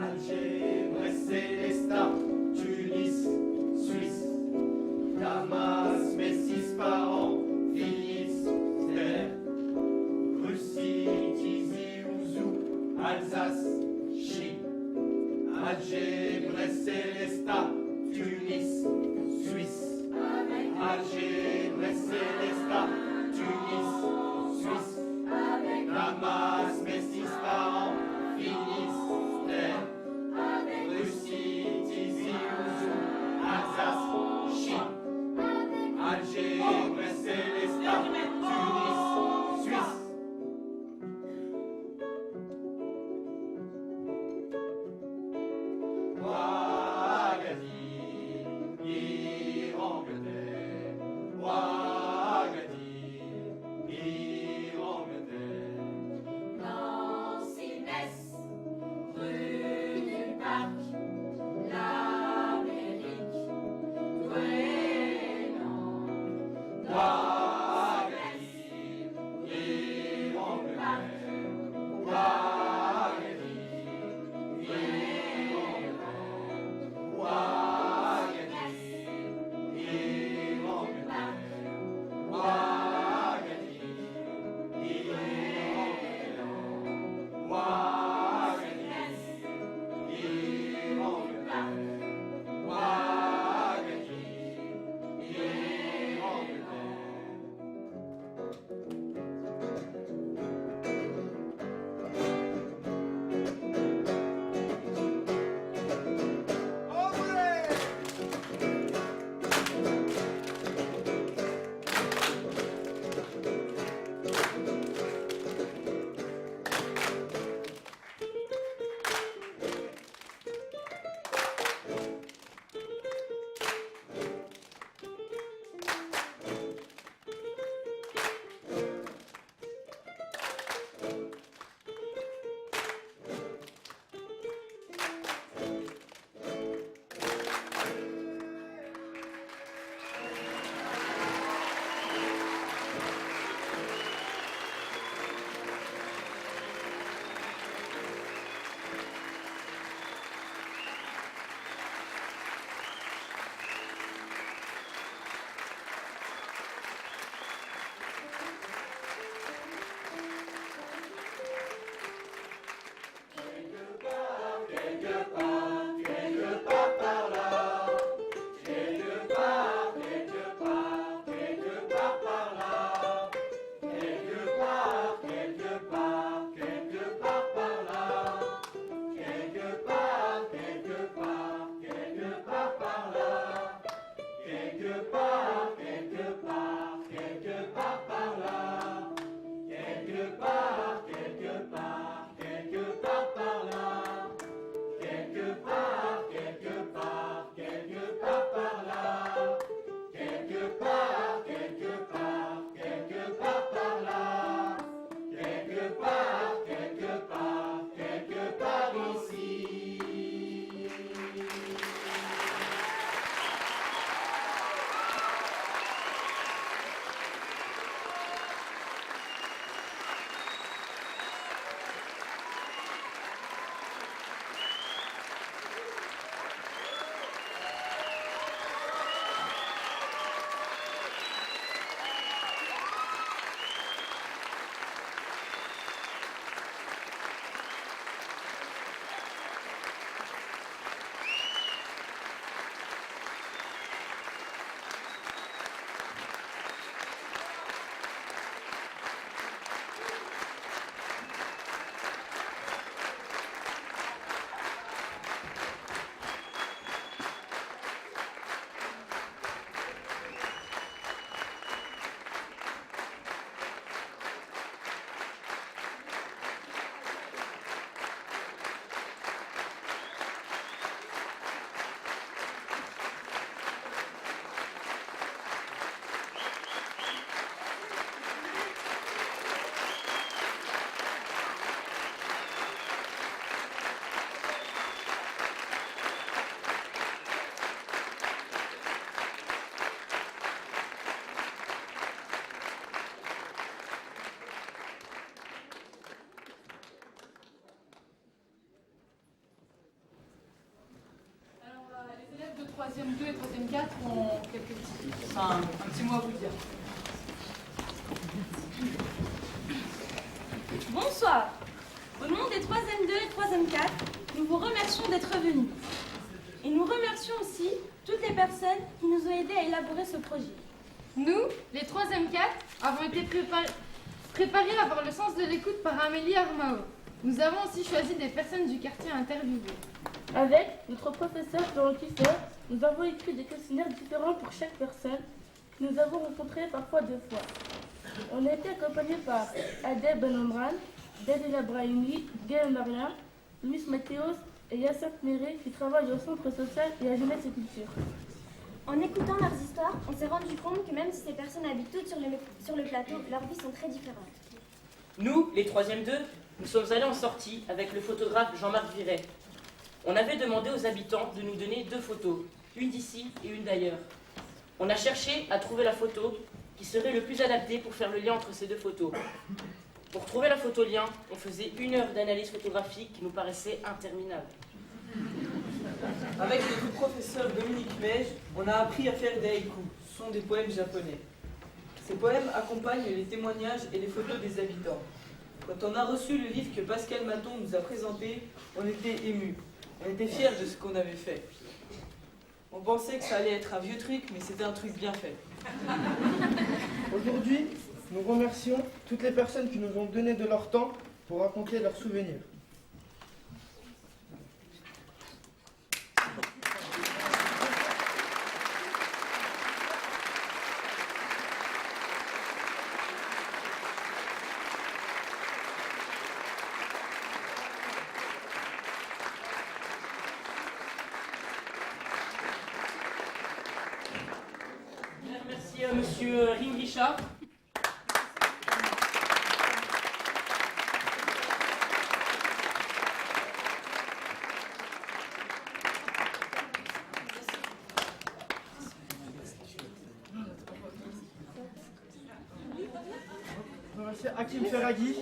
Alger, Brest, Célestat, Tunis, Suisse, Damas, Messis, Parents, Finistère, Russie, Tizi, Ouzou, Alsace, Chine. Alger, Brest, Célestat, Tunis, Suisse. Alger, Brest, Célestat, Tunis, Suisse. Damas, Messis, Parents, Finistère. Russie, Tizi, Ouzou, Alsace, Chine. Alger, Brest, Célestat, Tunis, Suisse. Ouagadir, Iran, Angleterre. Ouagadir, Iran, troisième 2 et troisième 4 ont quelques un petit mot à vous dire. Bonsoir. Au nom des 3e 2 et 3e 4, nous vous remercions d'être venus. Et nous remercions aussi toutes les personnes qui nous ont aidés à élaborer ce projet. Nous, les 3e 4, avons été préparés à avoir le sens de l'écoute par Amélie Armao. Nous avons aussi choisi des personnes du quartier à interviewer. Avec notre professeur Florent Kisser, nous avons écrit des questionnaires différents pour chaque personne que nous avons rencontrés parfois 2 fois. On a été accompagnés par Adel Ben Omran, Daniela Brahimi, Gaël Mariam, Luis Mateos et Yassine Méré qui travaillent au Centre social et à Jeunesse et Culture. En écoutant leurs histoires, on s'est rendu compte que même si ces personnes habitent toutes sur le plateau, leurs vies sont très différentes. Nous, les 3e 2, nous sommes allés en sortie avec le photographe Jean-Marc Viret. On avait demandé aux habitants de nous donner 2 photos, une d'ici et une d'ailleurs. On a cherché à trouver la photo qui serait le plus adaptée pour faire le lien entre ces 2 photos. Pour trouver la photo lien, on faisait 1 heure d'analyse photographique qui nous paraissait interminable. Avec notre professeur Dominique Meige, on a appris à faire des haïkus, ce sont des poèmes japonais. Ces poèmes accompagnent les témoignages et les photos des habitants. Quand on a reçu le livre que Pascal Maton nous a présenté, on était émus. On était fiers de ce qu'on avait fait. On pensait que ça allait être un vieux truc, mais c'était un truc bien fait. Aujourd'hui, nous remercions toutes les personnes qui nous ont donné de leur temps pour raconter leurs souvenirs. Merci à monsieur Rim Richard. Merci Hakim Ferraghi.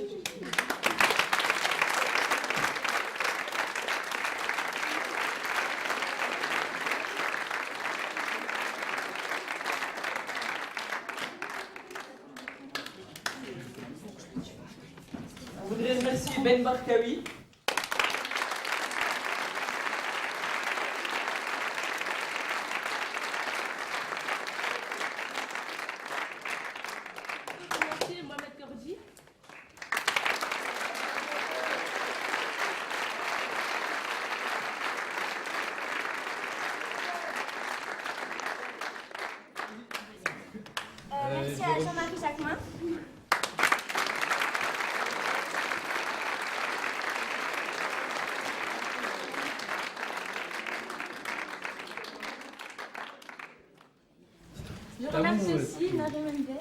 On voudrait remercier Ben Barkawi. Merci Mohamed Kordi. Merci à Jean-Marie Jacquemin. Je remercie aussi Narim Mende.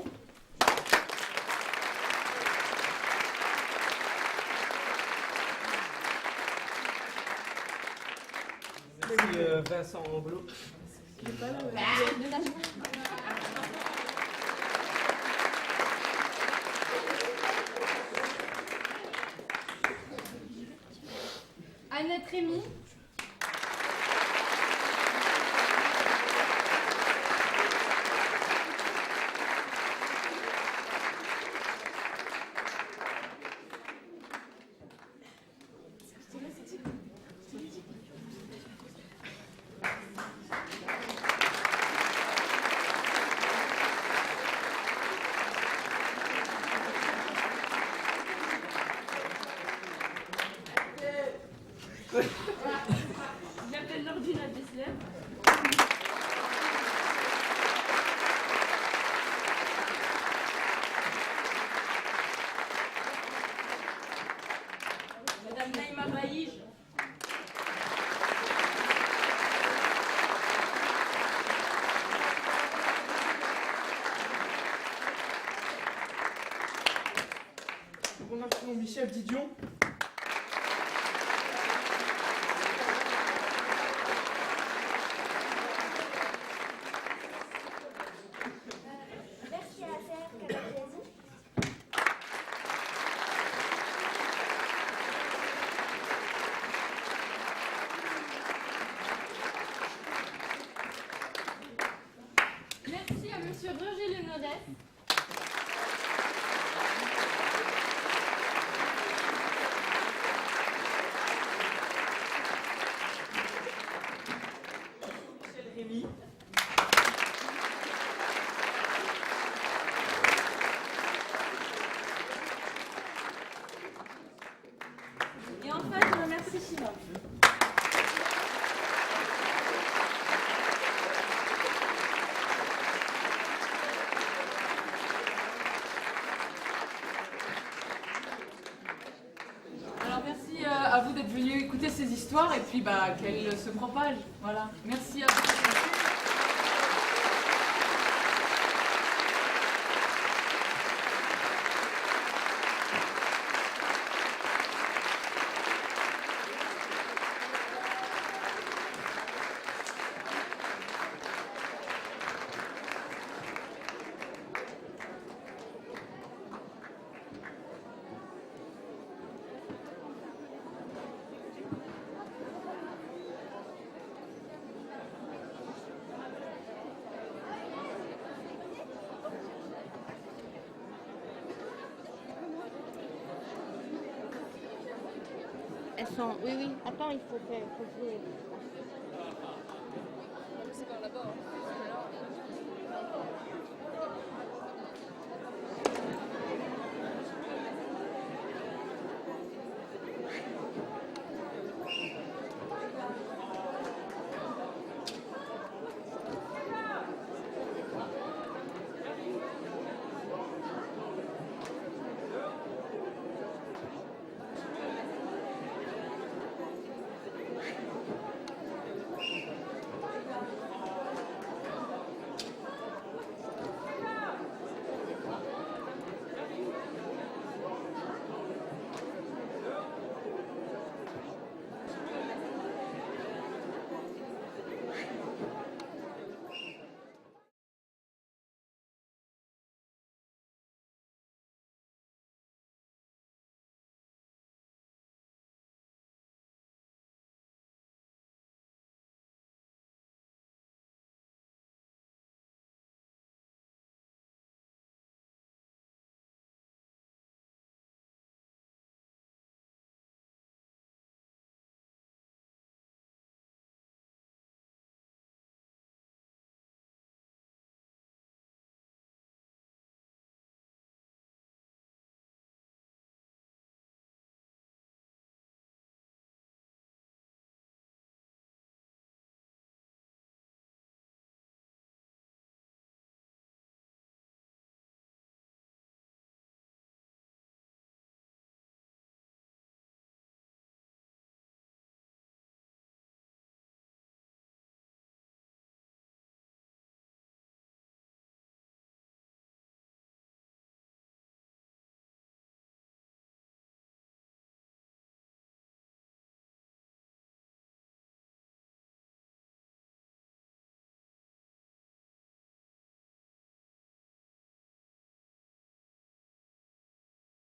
Merci Vincent Anglot. Il est pas là, Annette Rémy. J'appelle Nordine Abdeslam. Madame Naïma Baïj. Nous remercions Michel Didion. Merci à la terre, Kabakiazi. Merci China. Alors merci à vous d'être venus écouter ces histoires et puis qu'elles se propagent. Voilà. Merci à vous. Elles sont... Oui, oui. Attends, il faut jouer. C'est par là-bas.